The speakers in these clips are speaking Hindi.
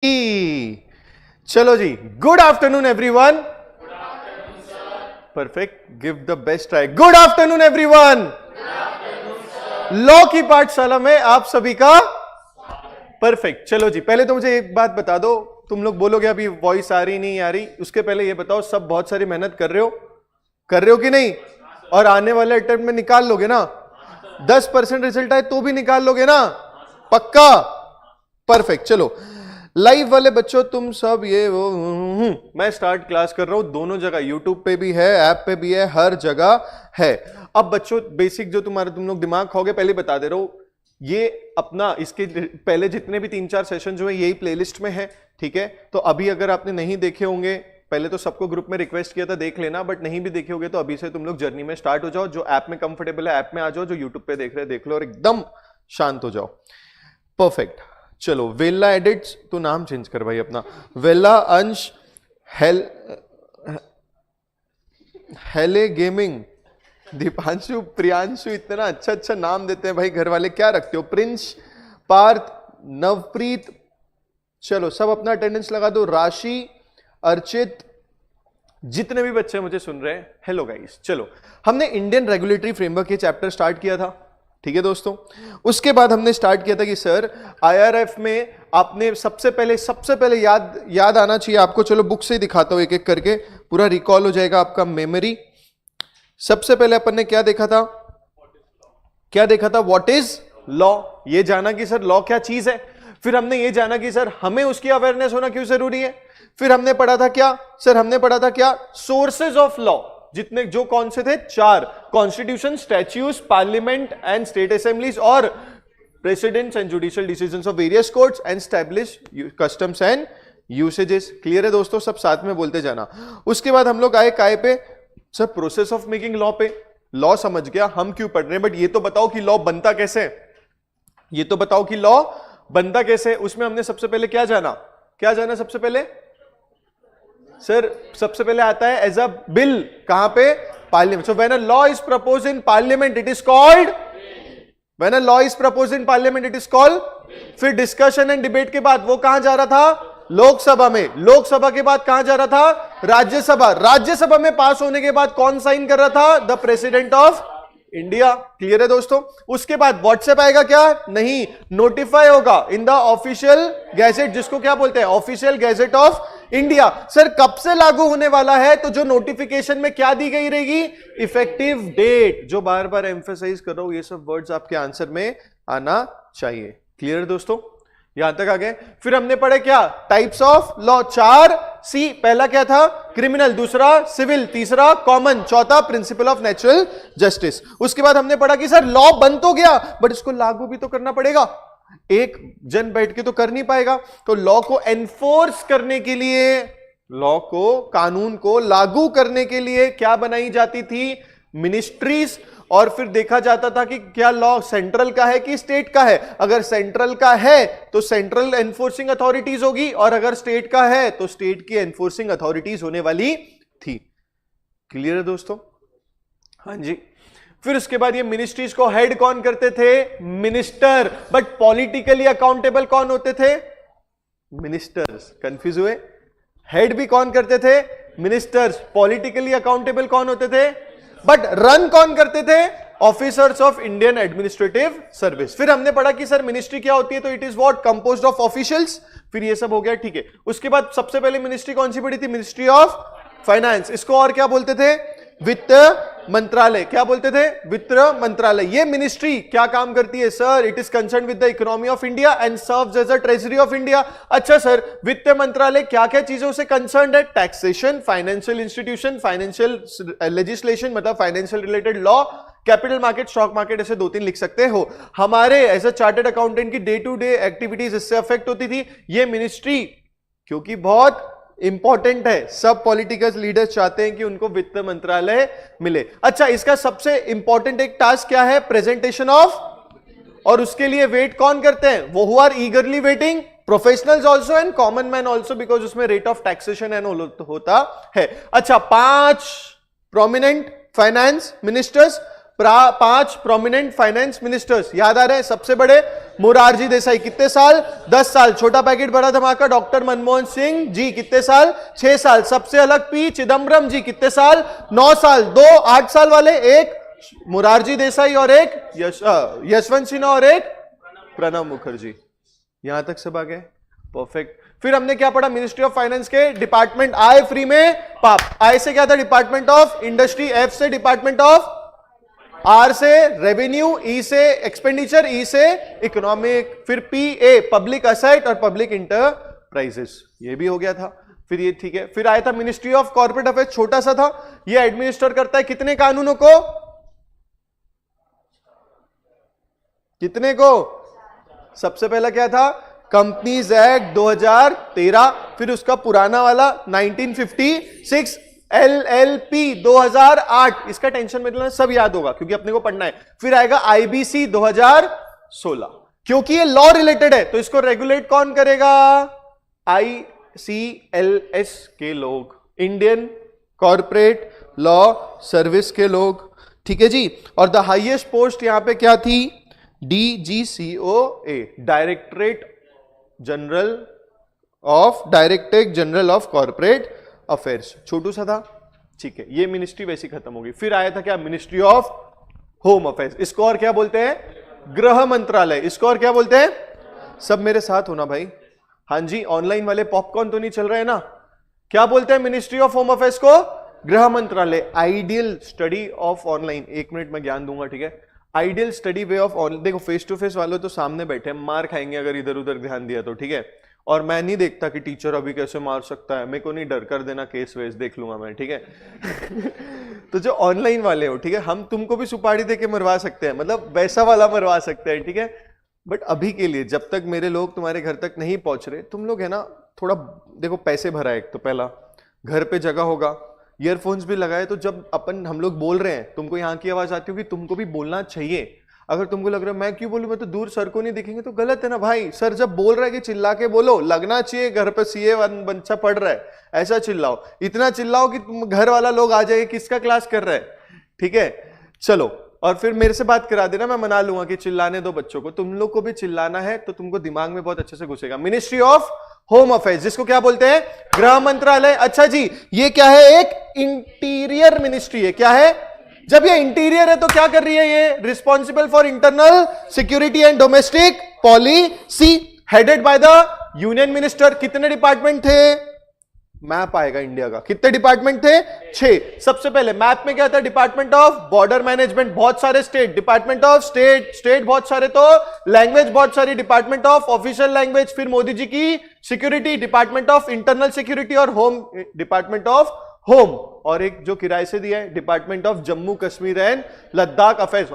चलो जी, good afternoon everyone. Perfect, give the best try. Good afternoon everyone. Law की पाठशाला में आप सभी का परफेक्ट। चलो जी, पहले तो मुझे एक बात बता दो, तुम लोग बोलोगे अभी वॉइस आ रही नहीं आ रही, उसके पहले ये बताओ सब बहुत सारी मेहनत कर रहे हो कि नहीं? और आने वाले अटेम्प्ट में निकाल लोगे ना? 10% रिजल्ट आए तो भी निकाल लोगे ना? पक्का? परफेक्ट। चलो लाइव वाले बच्चों तुम सब ये वो मैं स्टार्ट क्लास कर रहा हूं दोनों जगह, यूट्यूब पे भी है, ऐप पे भी है, हर जगह है। अब बच्चों बेसिक जो तुम लोग दिमाग खाओगे पहले बता दे रहा हूं, ये अपना इसके पहले जितने भी 3-4 सेशन जो है यही प्लेलिस्ट में है, ठीक है? तो अभी अगर आपने नहीं देखे होंगे, पहले तो सबको ग्रुप में रिक्वेस्ट किया था देख लेना, बट नहीं भी देखे होंगे तो अभी से तुम लोग जर्नी में स्टार्ट हो जाओ। जो ऐप में कंफर्टेबल है ऐप में आ जाओ, जो यूट्यूब पे देख रहे हैं देख लो और एकदम शांत हो जाओ। परफेक्ट। चलो वेला एडिट्स, तो नाम चेंज कर भाई अपना, वेला अंश हेले गेमिंग, दीपांशु, प्रियांशु, इतना अच्छा अच्छा नाम देते हैं भाई घर वाले। क्या रखते हो? प्रिंस, पार्थ, नवप्रीत। चलो सब अपना अटेंडेंस लगा दो। राशि, अर्चित, जितने भी बच्चे मुझे सुन रहे हैं, हेलो गाइस। चलो हमने इंडियन रेगुलेटरी फ्रेमवर्क ये चैप्टर स्टार्ट किया था, ठीक है दोस्तों। उसके बाद हमने स्टार्ट किया था कि सर आईआरएफ में आपने सबसे पहले याद आना चाहिए आपको। चलो बुक से ही दिखाता हूं एक एक करके, पूरा रिकॉल हो जाएगा आपका मेमोरी। सबसे पहले अपन ने क्या देखा था? व्हाट इज लॉ, ये जाना कि सर लॉ क्या चीज है। फिर हमने ये जाना कि सर हमें उसकी अवेयरनेस होना क्यों जरूरी है। फिर हमने पढ़ा था क्या? सोर्सेज ऑफ लॉ, जितने जो कौन से थे? 4, constitution, statutes, parliament and state assemblies, और presidents and judicial decisions of various courts and establish customs and usages. Clear है दोस्तों? सब साथ में बोलते जाना। उसके बाद हम लोग आए काय पे? Sir process of making law पे। लॉ समझ गया, हम क्यों पढ़ रहे हैं, बट ये तो बताओ कि लॉ बनता कैसे। उसमें हमने सबसे पहले क्या जाना सबसे पहले? सर सबसे पहले आता है एज अ बिल, कहां पे? Parliament. So when a law is proposed in parliament it is called फिर डिस्कशन एंड डिबेट के बाद वो कहां जा रहा था? लोकसभा में। लोकसभा के बाद कहां जा रहा था? राज्यसभा। राज्यसभा में पास होने के बाद कौन साइन कर रहा था? The president of India. Clear है दोस्तों? उसके बाद व्हाट्सएप आएगा क्या? नहीं, नोटिफाई होगा इन द ऑफिशियल गैजेट, जिसको क्या बोलते हैं? Official gazette of India. Sir कब से लागू होने वाला है? तो जो नोटिफिकेशन में क्या दी गई रहेगी? Effective date. जो बार बार एम्फेसाइज कर रहा हूं, ये सब वर्ड्स आपके आंसर में आना चाहिए। क्लियर दोस्तों? यहां तक आ गए। फिर हमने पढ़े क्या? Types of law 4C। पहला क्या था? क्रिमिनल, दूसरा सिविल, तीसरा कॉमन, चौथा प्रिंसिपल ऑफ नेचुरल जस्टिस। उसके बाद हमने पढ़ा कि सर लॉ बन तो गया बट इसको लागू भी तो करना पड़ेगा, एक जन बैठ के तो कर नहीं पाएगा। तो लॉ को एनफोर्स करने के लिए, लॉ को, कानून को लागू करने के लिए क्या बनाई जाती थी? मिनिस्ट्रीज। और फिर देखा जाता था कि क्या लॉ सेंट्रल का है कि स्टेट का है। अगर सेंट्रल का है तो सेंट्रल एनफोर्सिंग अथॉरिटीज होगी, और अगर स्टेट का है तो स्टेट की एनफोर्सिंग अथॉरिटीज होने वाली थी। क्लियर है दोस्तों? हाँ जी। फिर उसके बाद ये मिनिस्ट्रीज को हेड कौन करते थे? मिनिस्टर। बट पॉलिटिकली अकाउंटेबल कौन होते थे? मिनिस्टर्स। कंफ्यूज हुए? हेड भी कौन करते थे? मिनिस्टर्स। पॉलिटिकली अकाउंटेबल कौन होते थे? बट रन कौन करते थे? Officers of Indian administrative service. फिर हमने पढ़ा कि सर मिनिस्ट्री क्या होती है? तो it is what? Composed of officials. फिर ये सब हो गया, ठीक है। उसके बाद सबसे पहले मिनिस्ट्री कौन सी पड़ी थी? Ministry of finance. इसको और क्या बोलते थे? वित्त मंत्रालय। क्या बोलते थे? वित्त मंत्रालय। ये मिनिस्ट्री क्या काम करती है? Sir it is concern with the economy of India and serves as a treasury of India. अच्छा सर, वित्त मंत्रालय क्या क्या चीजों से कंसर्न है? Taxation, financial institution, financial legislation, मतलब financial related law, capital market, stock market, ऐसे 2-3 लिख सकते हो। हमारे एज अ चार्टर्ड अकाउंटेंट की डे टू डे एक्टिविटीज इससे अफेक्ट होती थी। ये मिनिस्ट्री क्योंकि बहुत इंपॉर्टेंट है, सब पॉलिटिकल लीडर्स चाहते हैं कि उनको वित्त मंत्रालय मिले। अच्छा, इसका सबसे इंपॉर्टेंट एक टास्क क्या है? प्रेजेंटेशन ऑफ, और उसके लिए वेट कौन करते हैं? वो who are eagerly waiting, professionals also and common man also, because उसमें रेट ऑफ टैक्सेशन एंड होता है। अच्छा, 5 prominent finance ministers, 5 prominent finance ministers याद आ रहे हैं? सबसे बड़े मोरारजी देसाई, कितने साल? 10 साल। छोटा पैकेट बड़ा धमाका डॉक्टर मनमोहन सिंह जी, कितने साल? 6 साल। सबसे अलग पी चिदम्बरम जी, कितने साल? 9 साल। 2 8 साल वाले, एक मोरारजी देसाई और एक यशवंत सिन्हा और एक प्रणब मुखर्जी। यहां तक सब आ गए? परफेक्ट। फिर हमने क्या पढ़ा? मिनिस्ट्री ऑफ फाइनेंस के डिपार्टमेंट। आई फ्री में पाप। आई से क्या था? Department of industry. एफ से डिपार्टमेंट ऑफ, आर से रेवेन्यू, ई से एक्सपेंडिचर, ई से इकोनॉमिक। फिर पी ए पब्लिक असेट और पब्लिक इंटरप्राइजेस, ये भी हो गया था। फिर ये ठीक है। फिर आया था मिनिस्ट्री ऑफ कॉर्पोरेट अफेयर्स, छोटा सा था। ये एडमिनिस्टर करता है कितने कानूनों को? कितने को? सबसे पहला क्या था? Companies act 2013। फिर उसका पुराना वाला 1956 LLP 2008। इसका टेंशन में सब याद होगा क्योंकि अपने को पढ़ना है। फिर आएगा IBC 2016, क्योंकि ये लॉ रिलेटेड है तो इसको रेगुलेट कौन करेगा? ICLS के लोग, इंडियन कॉर्पोरेट लॉ सर्विस के लोग। ठीक है जी। और द हाईएस्ट पोस्ट यहां पे क्या थी? DGCOA, directorate general of corporate affairs. छोटू सा था, ठीक है। ये मिनिस्ट्री वैसी खत्म होगी। फिर आया था क्या? Ministry of home affairs. इसको और क्या बोलते हैं? गृह मंत्रालय। इसको और क्या बोलते हैं? सब मेरे साथ होना भाई। हाँ जी, ऑनलाइन वाले पॉपकॉर्न तो नहीं चल रहे हैं ना? क्या बोलते हैं मिनिस्ट्री ऑफ होम अफेयर्स को? गृह मंत्रालय। Ideal study of online, 1 minute में ज्ञान दूंगा, ठीक है। Ideal study way of online. देखो फेस टू फेस वाले तो सामने बैठे, मार खाएंगे अगर इधर उधर ध्यान दिया तो, ठीक है। और मैं नहीं देखता कि टीचर अभी कैसे मार सकता है, मेरे को नहीं डर, कर देना केस वेस, देख लूंगा मैं, ठीक है। तो जो ऑनलाइन वाले हो, ठीक है, हम तुमको भी सुपारी देके मरवा सकते हैं, मतलब वैसा वाला मरवा सकते हैं, ठीक है। बट अभी के लिए जब तक मेरे लोग तुम्हारे घर तक नहीं पहुंच रहे, तुम लोग है ना थोड़ा देखो, पैसे भरा एक तो पहला, घर पे जगह होगा, ईयरफोन्स भी लगाए, तो जब हम लोग बोल रहे हैं तुमको यहाँ की आवाज आती होगी, तुमको भी बोलना चाहिए। अगर तुमको लग रहा है मैं क्यों बोलूं, मैं तो दूर सर को नहीं दिखेंगे, तो गलत है ना भाई। सर जब बोल रहा है कि चिल्ला के बोलो, लगना चाहिए घर पे CA बच्चा पढ़ रहा है, ऐसा चिल्लाओ, इतना चिल्लाओ कि तुम घर वाला लोग आ जाए किसका क्लास कर रहा है, ठीक है। चलो, और फिर मेरे से बात करा देना, मैं मना लूंगा कि चिल्लाने दो बच्चों को। तुम लोग को भी चिल्लाना है तो तुमको दिमाग में बहुत अच्छे से घुसेगा। मिनिस्ट्री ऑफ होम अफेयर्स, जिसको क्या बोलते हैं? गृह मंत्रालय। अच्छा जी, ये क्या है? एक इंटीरियर मिनिस्ट्री है। क्या है? जब ये इंटीरियर है तो क्या कर रही है? ये responsible for internal security and domestic policy, headed by the union minister. कितने डिपार्टमेंट थे? मैप आएगा इंडिया का, कितने डिपार्टमेंट थे? 6। सबसे पहले मैप में क्या था? डिपार्टमेंट ऑफ बॉर्डर मैनेजमेंट, बहुत सारे स्टेट, डिपार्टमेंट ऑफ स्टेट बहुत सारे, तो लैंग्वेज बहुत सारी, डिपार्टमेंट ऑफ ऑफिशियल लैंग्वेज, फिर मोदी जी की security, department of internal security, और होम डिपार्टमेंट ऑफ होम, और एक जो किराए से दिया है department of Jammu Kashmir and Ladakh affairs.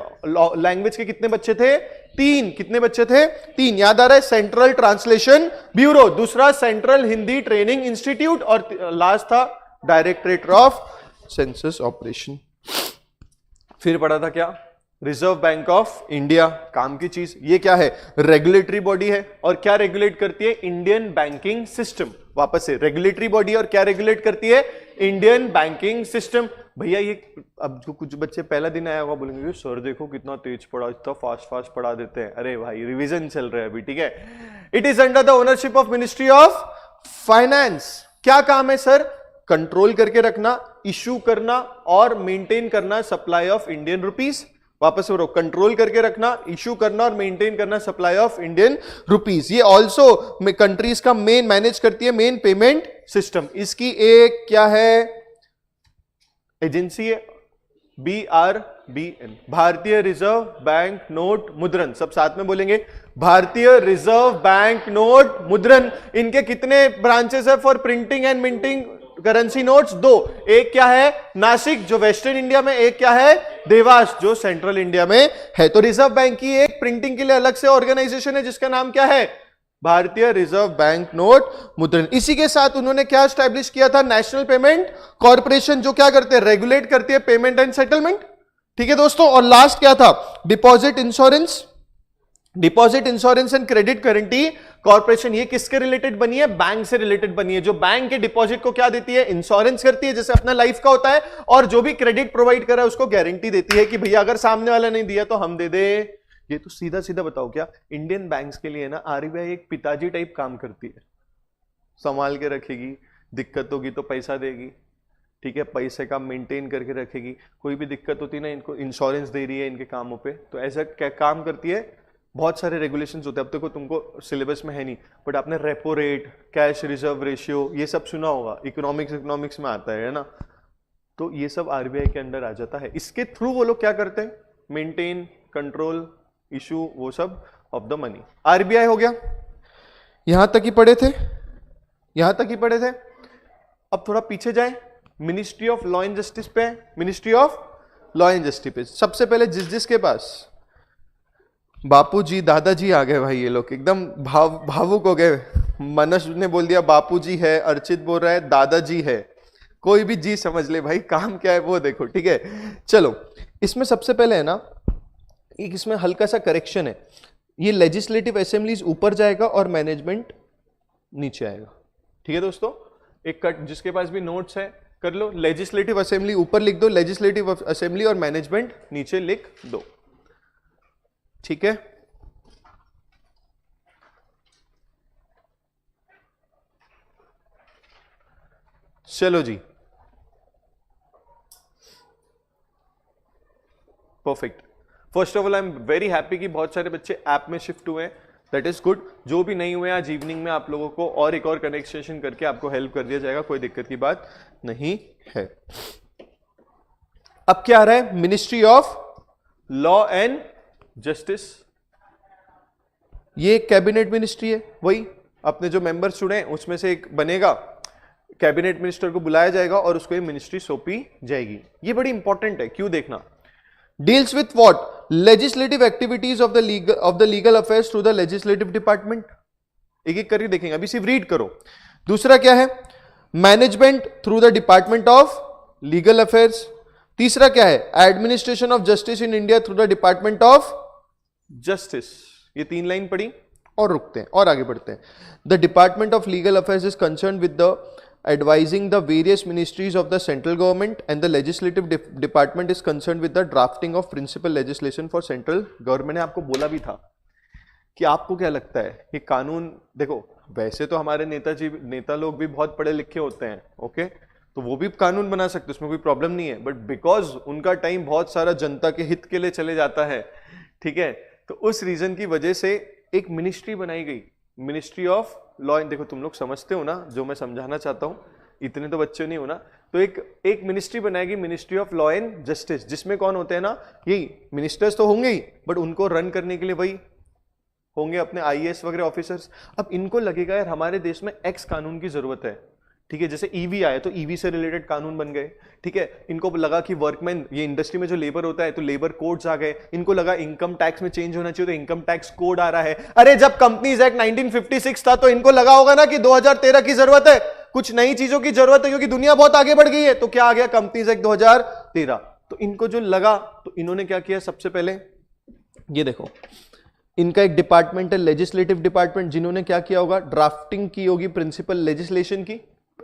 Language के कितने बच्चे थे? 3। कितने बच्चे थे? 3। याद आ रहा है? सेंट्रल ट्रांसलेशन ब्यूरो, दूसरा सेंट्रल हिंदी ट्रेनिंग इंस्टीट्यूट, और लास्ट था डायरेक्टरेट ऑफ सेंसस ऑपरेशन। फिर पढ़ा था क्या? रिजर्व बैंक ऑफ इंडिया, काम की चीज। ये क्या है? रेगुलेटरी बॉडी है, और क्या रेगुलेट करती है? Indian banking system. वापस से रेगुलेटरी बॉडी, और क्या रेगुलेट करती है? Indian banking system. भैया ये अब जो कुछ बच्चे पहला दिन आया होगा बोलेंगे सर देखो कितना तेज पढ़ा, इतना फास्ट पढ़ा देते हैं। अरे भाई रिवीजन चल रहा है अभी, ठीक है। It is under the ownership of ministry of finance. क्या काम है सर? कंट्रोल करके रखना, इश्यू करना और मेंटेन करना सप्लाई ऑफ इंडियन रुपीज। वापस बोलो, कंट्रोल करके रखना, इश्यू करना और मेंटेन करना सप्लाई ऑफ इंडियन रुपीज। ये ऑल्सो कंट्रीज का मेन मैनेज करती है मेन पेमेंट सिस्टम। इसकी एक क्या है? एजेंसी है, BRBN, भारतीय रिजर्व बैंक नोट मुद्रण। सब साथ में बोलेंगे, भारतीय रिजर्व बैंक नोट मुद्रण। इनके कितने ब्रांचेस है for printing and minting currency notes? 2। एक क्या है? नासिक जो वेस्टर्न इंडिया में, एक क्या है? देवास जो सेंट्रल इंडिया में है। तो रिजर्व बैंक की एक प्रिंटिंग के लिए अलग से ऑर्गेनाइजेशन है जिसका नाम क्या है? भारतीय रिजर्व बैंक नोट मुद्रण। इसी के साथ उन्होंने क्या स्टैब्लिश किया था? नेशनल पेमेंट कॉर्पोरेशन, जो क्या करते हैं? रेगुलेट करती है पेमेंट एंड सेटलमेंट। ठीक है दोस्तों। और लास्ट क्या था? Deposit insurance deposit insurance and credit guarantee corporation, ये किसके रिलेटेड बनी है? बैंक से रिलेटेड बनी है। जो बैंक के डिपॉजिट को क्या देती है? इंश्योरेंस करती है, जैसे अपना लाइफ का होता है, और जो भी क्रेडिट प्रोवाइड कर रहा है उसको गारंटी देती है कि भैया अगर सामने वाला नहीं दिया तो हम दे दे। ये तो सीधा सीधा बताओ, क्या इंडियन बैंक्स के लिए ना आरबीआई एक पिताजी टाइप काम करती है, संभाल के रखेगी, दिक्कत होगी तो पैसा देगी, ठीक है, पैसे का मेंटेन करके रखेगी, कोई भी दिक्कत होती है ना इनको इंश्योरेंस दे रही है इनके कामों पे, तो ऐसा क्या काम करती है। बहुत सारे रेगुलेशंस होते हैं, अब तक तुमको सिलेबस में है नहीं, बट आपने repo rate, cash reserve ratio, ये सब सुना होगा, इकोनॉमिक्स में आता है ना, तो ये सब आरबीआई के अंडर आ जाता है। इसके थ्रू वो लोग क्या करते हैं? मेंटेन, कंट्रोल, इशू, वो सब ऑफ द मनी। आरबीआई हो गया, यहां तक ही पढ़े थे, यहां तक ही पढ़े थे। अब थोड़ा पीछे जाए, ministry of law and justice पे, ministry of law and justice पे सबसे पहले जिसके पास बापूजी दादाजी आ गए भाई, ये लोग एकदम भावुक हो गए। मनस ने बोल दिया बापूजी है, अर्चित बोल रहा है दादाजी है, कोई भी जी समझ ले भाई, काम क्या है वो देखो, ठीक है। चलो, इसमें सबसे पहले है ना, एक इसमें हल्का सा करेक्शन है, ये लेजिस्लेटिव असेंबलीज ऊपर जाएगा और मैनेजमेंट नीचे आएगा, ठीक है दोस्तों। एक कट, जिसके पास भी नोट्स है कर लो, लेजिस्लेटिव असेंबली ऊपर लिख दो, लेजिस्लेटिव असेंबली और मैनेजमेंट नीचे लिख दो, ठीक है। चलो जी, perfect. First of all I am very happy कि बहुत सारे बच्चे ऐप में शिफ्ट हुए हैं, दैट इज गुड। जो भी नहीं हुए आज इवनिंग में आप लोगों को और एक और कनेक्शन करके आपको हेल्प कर दिया जाएगा, कोई दिक्कत की बात नहीं है। अब क्या आ रहा है? Ministry of law and justice, ये कैबिनेट मिनिस्ट्री है, वही अपने जो मेंबर्स चुने उसमें से एक बनेगा, कैबिनेट मिनिस्टर को बुलाया जाएगा और उसको ये मिनिस्ट्री सौंपी जाएगी। ये बड़ी इंपॉर्टेंट है, क्यों देखना। Deals with what? Legislative activities of the legal affairs through the legislative department. एक एक करके देखेंगे, अभी सिर्फ रीड करो। दूसरा क्या है? Management through the department of legal affairs. तीसरा क्या है? Administration of justice in India through the department of justice. ये 3 लाइन पढ़ी और रुकते हैं और आगे बढ़ते हैं। The department of legal affairs is concern with the advising the various ministries of the central government, and the legislative department is concerned with the drafting of principal legislation for central government। ने आपको बोला भी था कि आपको क्या लगता है ये कानून, देखो वैसे तो हमारे नेता लोग भी बहुत पढ़े लिखे होते हैं, ओके, तो वो भी कानून बना सकते, उसमें कोई प्रॉब्लम नहीं है, बट बिकॉज उनका टाइम बहुत सारा जनता के हित के लिए चले जाता है, ठीक है, तो उस रीजन की वजह से एक मिनिस्ट्री बनाई गई, मिनिस्ट्री ऑफ लॉ एंड, देखो तुम लोग समझते हो ना जो मैं समझाना चाहता हूं, इतने तो बच्चे नहीं हो ना, तो एक मिनिस्ट्री बनाएगी, ministry of law and justice, जिसमें कौन होते हैं ना, यही मिनिस्टर्स तो होंगे ही, बट उनको रन करने के लिए वही होंगे अपने आईएएस वगैरह ऑफिसर्स। अब इनको लगेगा यार हमारे देश में एक्स कानून की जरूरत है, ठीक है, जैसे ईवी आया तो ईवी से रिलेटेड कानून बन गए, ठीक है, इनको लगा कि वर्कमैन, ये इंडस्ट्री में जो लेबर होता है तो लेबर कोड्स आ गए, इनको लगा इनकम टैक्स में चेंज होना चाहिए तो इनकम टैक्स कोड आ रहा है। अरे जब कंपनीज एक्ट 1956 था तो इनको लगा होगा ना कि 2013 की जरूरत है, कुछ नई चीजों की जरूरत है क्योंकि दुनिया बहुत आगे बढ़ गई है, तो क्या आ गया? Companies act 2013। तो इनको जो लगा तो इन्होंने क्या किया, सबसे पहले ये देखो, इनका एक डिपार्टमेंट है लेजिस्लेटिव डिपार्टमेंट, जिन्होंने क्या किया होगा, ड्राफ्टिंग की होगी प्रिंसिपल लेजिस्लेशन की।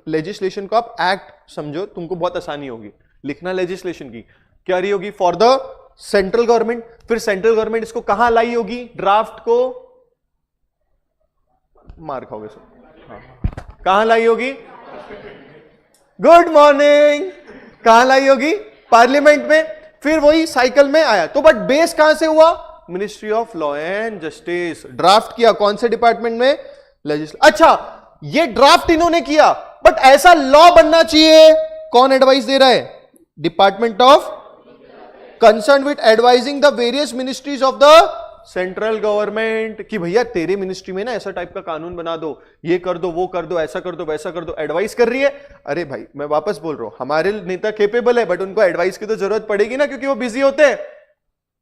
लेजिस्लेशन को आप एक्ट समझो, तुमको बहुत आसानी होगी लिखना, लेजिस्लेशन की क्या रही होगी, फॉर द सेंट्रल गवर्नमेंट। फिर सेंट्रल गवर्नमेंट इसको कहां लाई होगी, ड्राफ्ट को, मार खाओगे सब, हाँ, कहां लाई होगी, गुड मॉर्निंग, कहां लाई होगी, पार्लियामेंट में। फिर वही साइकिल में आया, तो बट बेस कहां से हुआ, ministry of law and justice. Draft किया कौन से डिपार्टमेंट में, अच्छा ये ड्राफ्ट इन्होंने किया, बट ऐसा लॉ बनना चाहिए, कौन एडवाइस दे रहा है, department of concern with advising the various ministries of the central government, कि भैया तेरे मिनिस्ट्री में ना ऐसा टाइप का कानून बना दो, ये कर दो, वो कर दो, ऐसा कर दो, वैसा कर दो, एडवाइस कर रही है। अरे भाई मैं वापस बोल रहा हूं, हमारे नेता कैपेबल है, बट उनको एडवाइस की तो जरूरत पड़ेगी ना, क्योंकि वो बिजी होते हैं,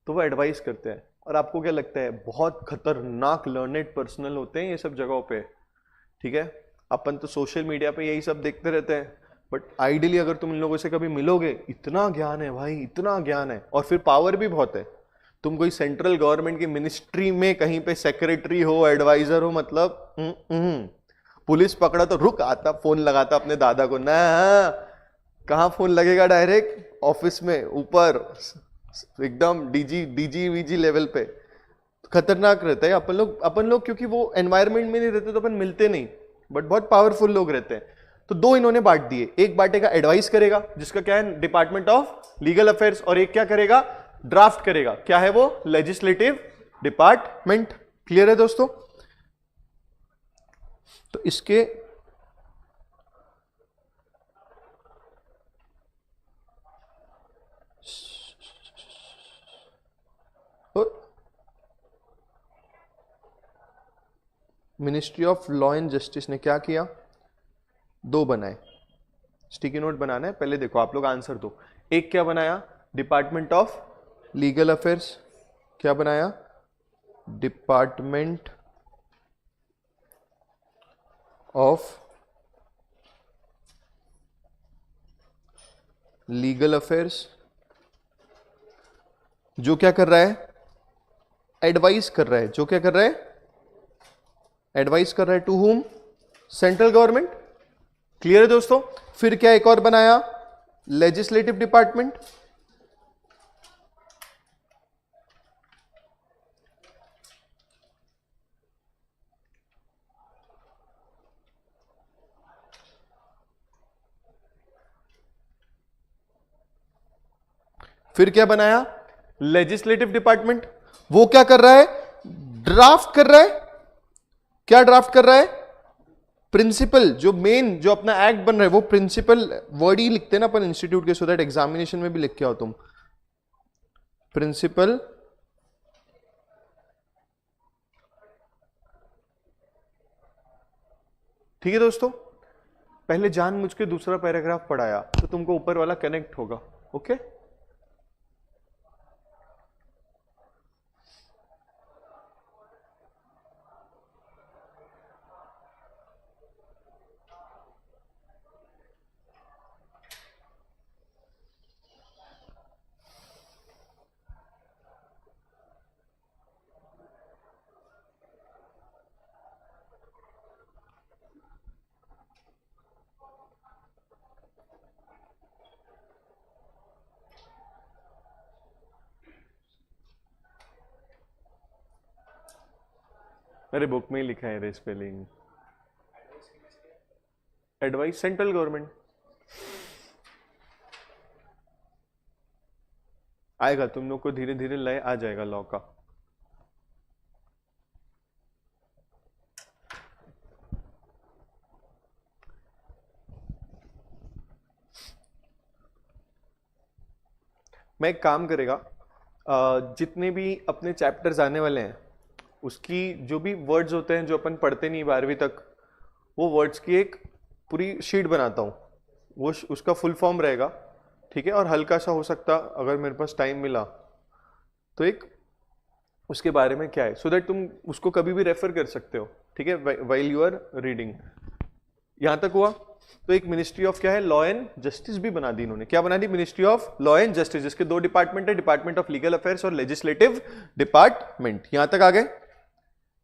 तो वो एडवाइस करते हैं। और आपको क्या लगता है, बहुत खतरनाक लर्नेड पर्सनल होते हैं ये सब जगहों पे, ठीक है। अपन तो सोशल मीडिया पे यही सब देखते रहते हैं, बट आइडियली अगर तुम इन लोगों से कभी मिलोगे, इतना ज्ञान है भाई, इतना ज्ञान है, और फिर पावर भी बहुत है। तुम कोई सेंट्रल गवर्नमेंट की मिनिस्ट्री में कहीं पे सेक्रेटरी हो, एडवाइजर हो, मतलब पुलिस पकड़ा तो रुक आता, फोन लगाता अपने दादा को ना। कहां फोन लगेगा? डायरेक्ट ऑफिस में ऊपर एकदम डीजी वीजी लेवल पे। खतरनाक रहता है अपन लोग क्योंकि वो एनवायरमेंट में नहीं रहते तो अपन मिलते नहीं, बट बहुत पावरफुल लोग रहते हैं। तो दो इन्होंने बांट दिए, एक बांटेगा एडवाइस करेगा जिसका क्या है डिपार्टमेंट ऑफ लीगल अफेयर्स, और एक क्या करेगा ड्राफ्ट करेगा, क्या है वो लेजिस्लेटिव डिपार्टमेंट। क्लियर है दोस्तों? तो इसके ministry of law and justice ने क्या किया, दो बनाए। स्टिकी नोट बनाना है, पहले देखो आप लोग आंसर दो। एक क्या बनाया, डिपार्टमेंट ऑफ लीगल अफेयर्स, क्या बनाया डिपार्टमेंट ऑफ लीगल अफेयर्स, जो क्या कर रहा है एडवाइस कर रहा है, जो क्या कर रहा है एडवाइस कर रहा है to whom, central government. Clear है दोस्तों? फिर क्या एक और बनाया लेजिस्लेटिव डिपार्टमेंट, फिर क्या बनाया लेजिस्लेटिव डिपार्टमेंट, वो क्या कर रहा है ड्राफ्ट कर रहा है। क्या ड्राफ्ट कर रहा है? प्रिंसिपल, जो मेन जो अपना एक्ट बन रहा है वो प्रिंसिपल वर्ड ही लिखते हैं ना अपन इंस्टीट्यूट के, सो दैट एग्जामिनेशन में भी लिख के आओ तुम प्रिंसिपल ठीक है दोस्तों? पहले जानबूझ के दूसरा पैराग्राफ पढ़ाया तो तुमको ऊपर वाला कनेक्ट होगा। ओके मेरे बुक में ही लिखा है रे स्पेलिंग। एडवाइस सेंट्रल गवर्नमेंट आएगा, तुम लोग को धीरे धीरे लय आ जाएगा लॉ का। मैं एक काम करेगा, जितने भी अपने चैप्टर्स आने वाले हैं उसकी जो भी वर्ड्स होते हैं जो अपन पढ़ते नहीं 12वीं तक, वो वर्ड्स की एक पूरी शीट बनाता हूँ, वो उसका फुल फॉर्म रहेगा, ठीक है? और हल्का सा हो सकता अगर मेरे पास टाइम मिला तो एक उसके बारे में क्या है, सो दैट तुम उसको कभी भी रेफर कर सकते हो, ठीक है, वाइल यू आर रीडिंग। यहां तक हुआ? तो एक मिनिस्ट्री ऑफ क्या है लॉ एंड जस्टिस भी बना दी इन्होंने। क्या बना दी? Ministry of law and justice, जिसके दो डिपार्टमेंट है, डिपार्टमेंट ऑफ लीगल अफेयर्स और लेजिस्लेटिव डिपार्टमेंट। यहां तक आ गए?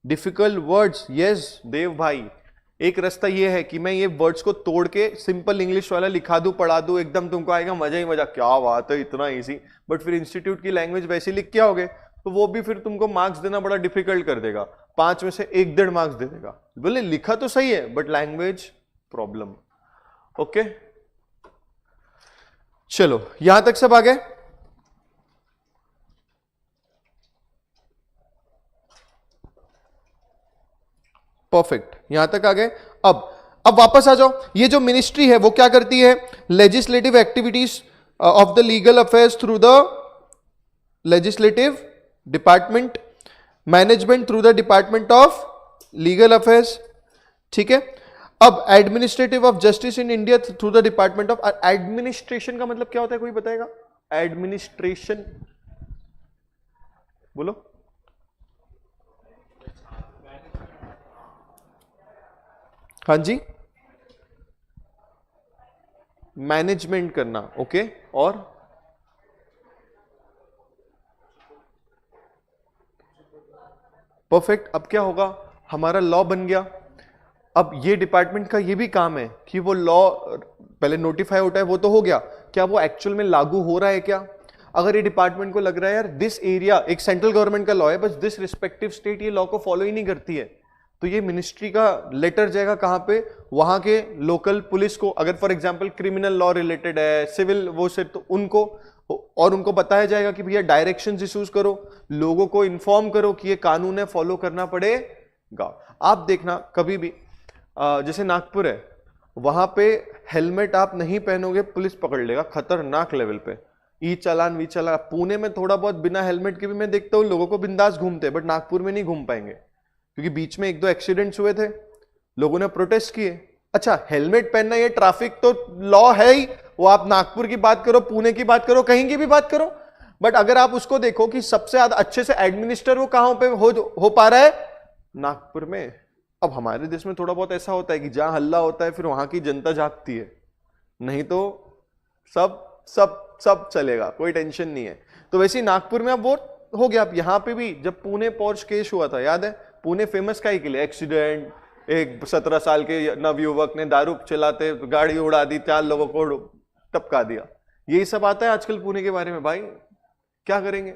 डिफिकल्ट वर्ड्स, यस देव भाई, एक रास्ता ये है कि मैं ये वर्ड्स को तोड़ के सिंपल इंग्लिश वाला लिखा दूं, पढ़ा दूं, एकदम तुमको आएगा मजा ही मजा, क्या बात है इतना इजी। बट फिर इंस्टीट्यूट की लैंग्वेज वैसे लिख के आओगे तो वो भी फिर तुमको मार्क्स देना बड़ा डिफिकल्ट कर देगा, 5 में से 1-1.5 मार्क्स दे देगा। बोले लिखा तो सही है बट लैंग्वेज प्रॉब्लम। ओके चलो यहां तक सब आ गए? परफेक्ट, यहां तक आ गए। अब वापस आ जाओ। ये जो मिनिस्ट्री है वो क्या करती है? Legislative activities of the legal affairs through the legislative department, management through the department of legal affairs, ठीक है? अब administrative of justice in India through the department of administration का मतलब क्या होता है, कोई बताएगा? एडमिनिस्ट्रेशन बोलो। हाँ जी, मैनेजमेंट करना, ओके। और परफेक्ट। अब क्या होगा, हमारा लॉ बन गया। अब ये डिपार्टमेंट का ये भी काम है कि वो लॉ पहले नोटिफाई होता है, वो तो हो गया, क्या वो एक्चुअल में लागू हो रहा है क्या? अगर ये डिपार्टमेंट को लग रहा है यार दिस एरिया, एक सेंट्रल गवर्नमेंट का लॉ है, बस दिस रिस्पेक्टिव स्टेट ये लॉ को फॉलो ही नहीं करती है, तो ये मिनिस्ट्री का लेटर जाएगा कहां पे? वहां के लोकल पुलिस को। अगर for example criminal law related है, सिविल वो से, तो उनको, और उनको बताया जाएगा कि भैया डायरेक्शंस इश्यूज करो, लोगों को इन्फॉर्म करो कि ये कानून है, फॉलो करना पड़ेगा। आप देखना कभी भी जैसे नागपुर है, वहां पे हेलमेट आप नहीं पहनोगे पुलिस पकड़ लेगा, खतरनाक लेवल पे। ई चालान वी चालान। पुणे में थोड़ा बहुत बिना हेलमेट के भी मैं देखता हूँ लोगों को बिंदास घूमते हैं, बट नागपुर में नहीं घूम पाएंगे क्योंकि बीच में 1-2 एक्सीडेंट्स हुए थे, लोगों ने प्रोटेस्ट किए। अच्छा, हेलमेट पहनना ये ट्रैफिक तो लॉ है ही, वो आप नागपुर की बात करो, पुणे की बात करो, कहीं की भी बात करो, बट अगर आप उसको देखो कि सबसे ज्यादा अच्छे से एडमिनिस्टर वो कहां पे हो पा रहा है? नागपुर में। अब हमारे देश में थोड़ा बहुत ऐसा होता है कि जहां हल्ला होता है फिर वहां की जनता जागती है, नहीं तो सब सब सब चलेगा, कोई टेंशन नहीं है। तो वैसे ही नागपुर में अब वो हो गया। अब यहां पे भी जब पुणे पोर्श केस हुआ था, याद है? पुणे फेमस काहे के लिए? एक्सीडेंट, एक 17 साल के नवयुवक ने दारू चलाते गाड़ी उड़ा दी, 4 लोगों को टपका दिया। यही सब आता है आजकल पुणे के बारे में। भाई क्या करेंगे?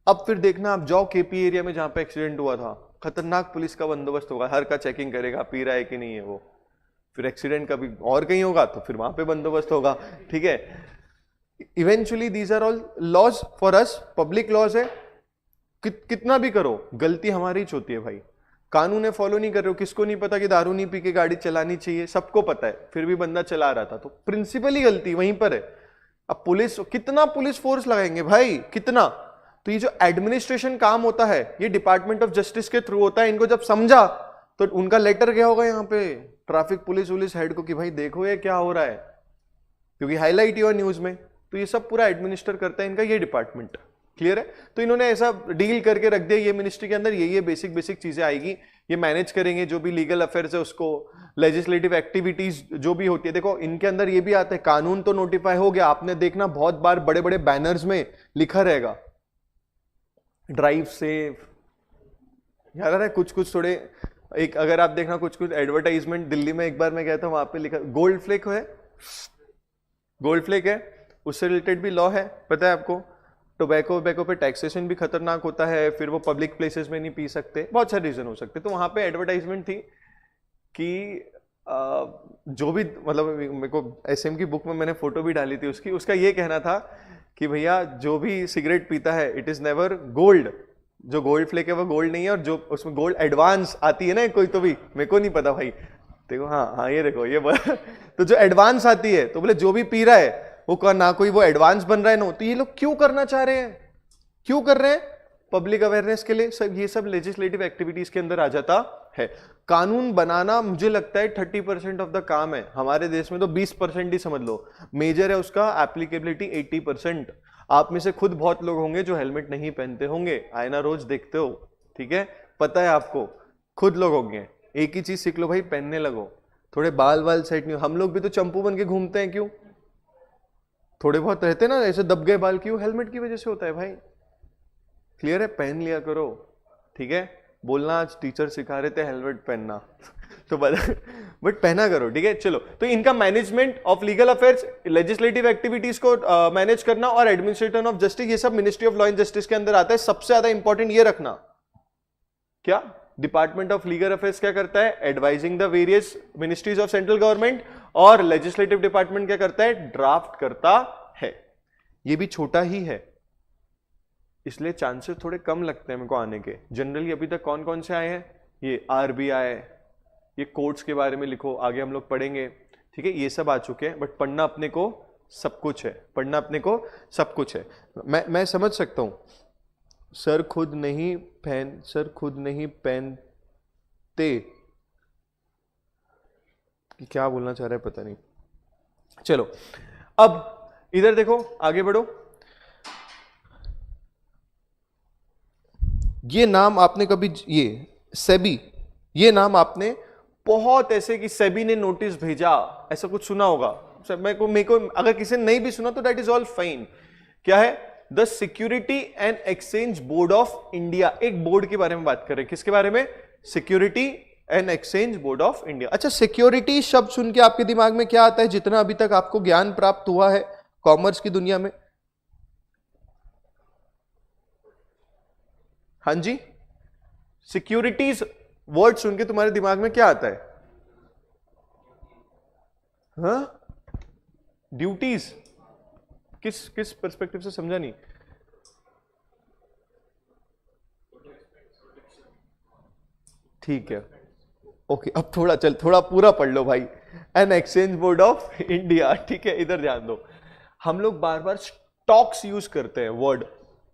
अब फिर देखना, आप जाओ केपी एरिया में जहां पे एक्सीडेंट हुआ था, खतरनाक पुलिस का बंदोबस्त होगा, हर का चेकिंग करेगा, पी रहा है कि नहीं है वो। फिर एक्सीडेंट कभी और कहीं होगा तो फिर वहां पे बंदोबस्त होगा, ठीक है। Eventually these are all laws for us, public laws है। कितना भी करो गलती हमारी ही होती है भाई। कानून है, फॉलो नहीं कर रहे हो, किसको नहीं पता कि दारू नहीं पी के गाड़ी चलानी चाहिए? सबको पता है, फिर भी बंदा चला रहा था, तो प्रिंसिपली गलती वहीं पर है। अब पुलिस, कितना पुलिस फोर्स लगाएंगे भाई, कितना? तो ये जो एडमिनिस्ट्रेशन काम होता है ये डिपार्टमेंट ऑफ जस्टिस के थ्रू होता है। इनको जब समझा तो उनका लेटर क्या होगा यहाँ पे ट्रैफिक पुलिस हेड को कि भाई देखो ये क्या हो रहा है, क्योंकि हाईलाइट हुआ न्यूज में। तो ये सब पूरा एडमिनिस्टर करता है इनका ये डिपार्टमेंट। क्लियर है? तो इन्होंने ऐसा डील करके रख दिया, ये मिनिस्ट्री के अंदर ये बेसिक चीजें आएगी, ये मैनेज करेंगे जो भी लीगल अफेयर्स है उसको, लेजिस्लेटिव एक्टिविटीज जो भी होती है। देखो इनके अंदर ये भी आता है, कानून तो नोटिफाई हो गया, आपने देखना बहुत बार बड़े बड़े बैनर्स में लिखा रहेगा ड्राइव सेफ, याद आ रहा है? कुछ थोड़े, एक अगर आप देखना कुछ एडवर्टाइजमेंट, दिल्ली में एक बार मैं गया था, वहां पे लिखा गोल्ड फ्लेक है, गोल्ड फ्लेक है, उससे रिलेटेड भी लॉ है, पता है आपको? टोबैको पे टैक्सेशन भी खतरनाक होता है, फिर वो पब्लिक प्लेसेस में नहीं पी सकते, बहुत सारे रीजन हो सकते। तो वहां पे एडवर्टाइजमेंट थी कि जो भी, मतलब मेरे को एसएम की बुक में मैंने फोटो भी डाली थी उसकी, उसका ये कहना था कि भैया जो भी सिगरेट पीता है इट इज नेवर गोल्ड, जो गोल्ड फ्लेक है वो गोल्ड नहीं है, और जो उसमें गोल्ड एडवांस आती है ना कोई, तो भी मेरे को नहीं पता भाई, देखो हाँ ये देखो ये तो जो एडवांस आती है, तो बोले जो भी पी रहा है वो ना कोई वो एडवांस बन रहा है ना। तो ये लोग क्यों करना चाह रहे हैं, क्यों कर रहे हैं? पब्लिक अवेयरनेस के लिए। सब ये सब लेजिस्लेटिव एक्टिविटीज के अंदर आ जाता है। कानून बनाना मुझे लगता है 30% ऑफ द काम है, हमारे देश में तो 20% ही समझ लो मेजर है, उसका एप्लीकेबिलिटी 80%। आप में से खुद बहुत लोग होंगे जो हेलमेट नहीं पहनते होंगे, आईना रोज देखते हो, ठीक है, पता है आपको, खुद लोग होंगे। एक ही चीज सीख लो भाई, पहनने लगो, थोड़े बाल सेट नहीं। हम लोग भी तो चंपू बन के घूमते हैं, क्यों? थोड़े बहुत रहते ना ऐसे दब गए बाल, क्यों? हेलमेट की वजह से होता है भाई। क्लियर है? पहन लिया करो, ठीक है। बोलना आज टीचर सिखा रहे थे हेलमेट पहनना तो बट पहना करो, ठीक है। चलो, तो इनका management of legal affairs, legislative activities को मैनेज करना और एडमिनिस्ट्रेशन ऑफ जस्टिस, ये सब ministry of law and justice के अंदर आता है। सबसे ज्यादा इंपॉर्टेंट ये रखना, क्या डिपार्टमेंट ऑफ लीगल अफेयर्स क्या करता है? Advising the various ministries of central government. और लेजिस्लेटिव डिपार्टमेंट क्या करता है? ड्राफ्ट करता है। ये भी छोटा ही है, इसलिए चांसेस थोड़े कम लगते हैं मेरे को आने के। जनरली अभी तक कौन कौन से आए हैं? ये आरबीआई, ये कोर्ट्स के बारे में लिखो, आगे हम लोग पढ़ेंगे, ठीक है। ये सब आ चुके हैं, बट पढ़ना अपने को सब कुछ है, पढ़ना अपने को सब कुछ है। मैं समझ सकता हूं, सर खुद नहीं पहनते, क्या बोलना चाह रहे हैं पता नहीं। चलो अब इधर देखो, आगे बढ़ो। ये नाम आपने कभी, ये सेबी, ये नाम आपने बहुत ऐसे कि सेबी ने नोटिस भेजा, ऐसा कुछ सुना होगा। मेरे को अगर किसी ने नहीं भी सुना तो दैट इज ऑल फाइन। क्या है? The security and exchange board of India. एक बोर्ड के बारे में बात कर रहे हैं, किसके बारे में? Security and exchange board of India. अच्छा, सिक्योरिटी शब्द सुन के आपके दिमाग में क्या आता है, जितना अभी तक आपको ज्ञान प्राप्त हुआ है कॉमर्स की दुनिया में? हाँ जी, सिक्योरिटीज वर्ड सुन के तुम्हारे दिमाग में क्या आता है? हाँ, ड्यूटीज। किस किस पर्सपेक्टिव से, समझा नहीं। ठीक है, ओके, अब थोड़ा पूरा पढ़ लो भाई। An exchange board of India, ठीक है, इधर ध्यान दो। हम लोग बार बार स्टॉक्स यूज करते हैं, वर्ड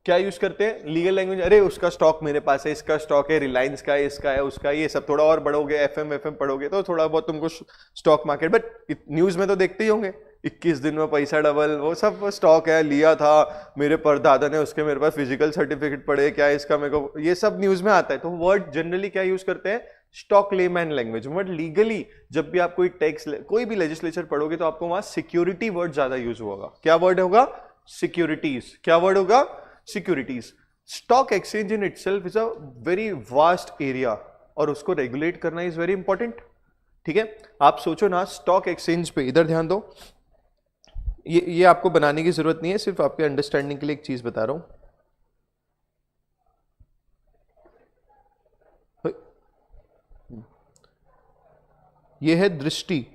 क्या यूज करते हैं लीगल लैंग्वेज? अरे उसका स्टॉक मेरे पास है, इसका स्टॉक है, रिलायंस का है, इसका है, उसका, ये सब थोड़ा और पढ़ोगे, एफएम पढ़ोगे तो थोड़ा बहुत तुमको स्टॉक मार्केट, बट न्यूज में तो देखते ही होंगे 21 दिन में पैसा डबल, वो सब स्टॉक है, लिया था मेरे परदादा ने, उसके मेरे पास फिजिकल सर्टिफिकेट पड़े, क्या इसका मेरे को, ये सब न्यूज में आता है। तो वर्ड जनरली क्या यूज करते हैं? Stock layman language. But legally जब भी आप कोई टैक्स, कोई भी लेजिस्लेचर पढ़ोगे तो आपको वहां सिक्योरिटी वर्ड ज्यादा यूज होगा। क्या वर्ड होगा? सिक्योरिटीज। क्या वर्ड होगा? Securities. Stock exchange in itself is a very vast area और उसको रेगुलेट करना इज वेरी इंपॉर्टेंट। ठीक है, आप सोचो ना स्टॉक एक्सचेंज पे, इधर ध्यान दो, ये आपको बनाने की जरूरत नहीं है, सिर्फ आपके अंडरस्टैंडिंग के लिए एक चीज बता रहा हूं। ये है दृष्टि।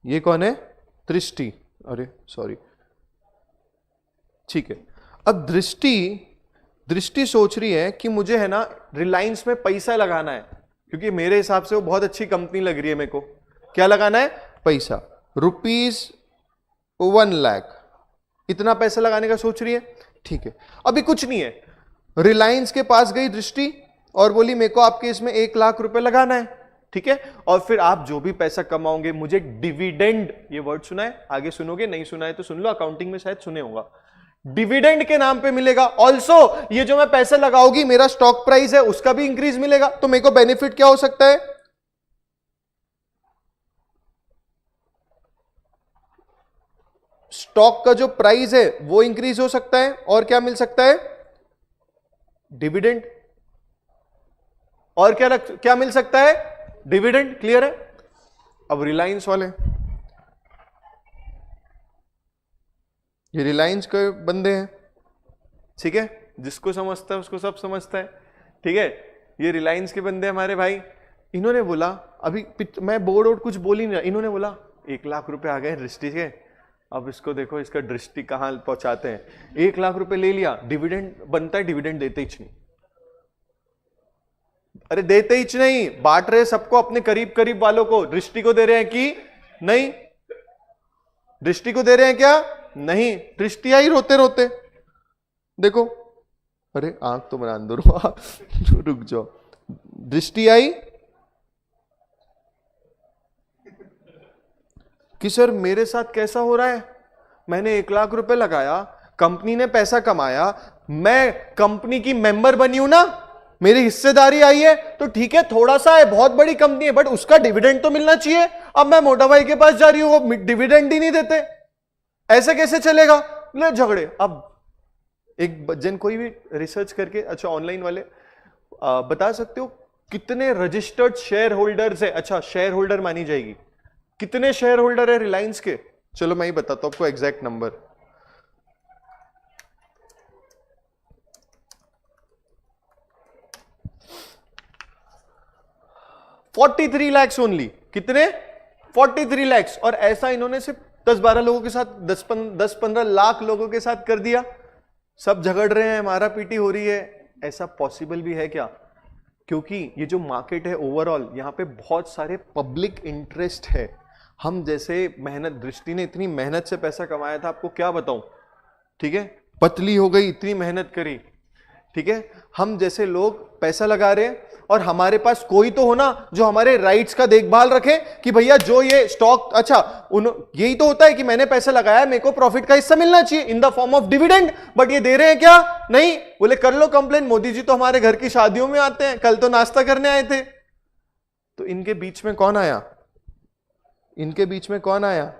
ये कौन है? दृष्टि। अरे सॉरी, ठीक है। अब दृष्टि सोच रही है कि मुझे है ना रिलायंस में पैसा लगाना है, क्योंकि मेरे हिसाब से वो बहुत अच्छी कंपनी लग रही है मेरे को। क्या लगाना है? पैसा। ₹1 लाख, इतना पैसा लगाने का सोच रही है। ठीक है, अभी कुछ नहीं है, रिलायंस के पास गई दृष्टि और बोली मेरे को आपके इसमें 1 लाख रुपए लगाना है। ठीक है, और फिर आप जो भी पैसा कमाओगे मुझे डिविडेंड, ये वर्ड सुना है? आगे सुनोगे, नहीं सुना है तो सुन लो, अकाउंटिंग में शायद सुने होगा। डिविडेंड के नाम पे मिलेगा। ऑल्सो ये जो मैं पैसा लगाऊंगी, मेरा स्टॉक प्राइस है उसका भी इंक्रीज मिलेगा। तो मेरे को बेनिफिट क्या हो सकता है? स्टॉक का जो प्राइस है वो इंक्रीज हो सकता है, और क्या मिल सकता है? डिविडेंड। और क्या मिल सकता है? डिविडेंड। क्लियर है? अब रिलायंस वाले, ये रिलायंस के बंदे हैं, ठीक है, जिसको समझता है उसको सब समझता है। ठीक है, ये रिलायंस के बंदे हमारे भाई। इन्होंने बोला, अभी मैं बोर्ड और कुछ बोल ही नहीं रहा, इन्होंने बोला 1 लाख रुपए आ गए दृष्टि के, अब इसको देखो इसका दृष्टि कहां पहुंचाते हैं। 1 लाख रुपए ले लिया, डिविडेंड बनता है, डिविडेंड देते ही नहीं। अरे देते ही नहीं, बांट रहे सबको, अपने करीब करीब वालों को। दृष्टि को दे रहे हैं कि नहीं? दृष्टि को दे रहे हैं क्या? नहीं। दृष्टि आई रोते रोते, देखो, अरे आंख तो बना दो, रुक जाओ। दृष्टि आई कि सर मेरे साथ कैसा हो रहा है, मैंने 1 लाख रुपए लगाया, कंपनी ने पैसा कमाया, मैं कंपनी की मेंबर बनी हूं ना, मेरी हिस्सेदारी आई है, तो ठीक है थोड़ा सा है, बहुत बड़ी कंपनी है, बट उसका डिविडेंड तो मिलना चाहिए। अब मैं मोटा भाई के पास जा रही हूं, वो डिविडेंड ही नहीं देते, ऐसे कैसे चलेगा? ले झगड़े। अब एक जन कोई भी रिसर्च करके, अच्छा ऑनलाइन वाले बता सकते हो कितने रजिस्टर्ड शेयर होल्डर्स है? अच्छा शेयर होल्डर मानी जाएगी, कितने शेयर होल्डर है रिलायंस के? चलो मैं ही बताता हूं आपको एग्जैक्ट नंबर। $43 lakhs only. कितने? 43 lakhs। और ऐसा इन्होंने सिर्फ 10-12 लोगों के साथ, 10-15 लाख लोगों के साथ कर दिया। सब झगड़ रहे हैं, मारा पीटी हो रही है। ऐसा पॉसिबल भी है क्या? क्योंकि ये जो मार्केट है ओवरऑल, यहां पे बहुत सारे पब्लिक इंटरेस्ट है। हम जैसे मेहनत, दृष्टि ने इतनी मेहनत से पैसा कमाया था, आपको क्या बताऊं, ठीक है, पतली हो गई, इतनी मेहनत करी, ठीक है। हम जैसे लोग पैसा लगा रहे हैं और हमारे पास कोई तो हो ना जो हमारे राइट्स का देखभाल रखे कि भैया जो ये स्टॉक, अच्छा यही तो होता है कि मैंने पैसा लगाया, मेरे को प्रॉफिट का हिस्सा मिलना चाहिए in the form of dividend, but ये दे रहे हैं क्या? नहीं। बोले कर लो कंप्लेन, मोदी जी तो हमारे घर की शादियों में आते हैं, कल तो नाश्ता करने आए थे। तो इनके बीच में कौन आया? इनके बीच में कौन आया?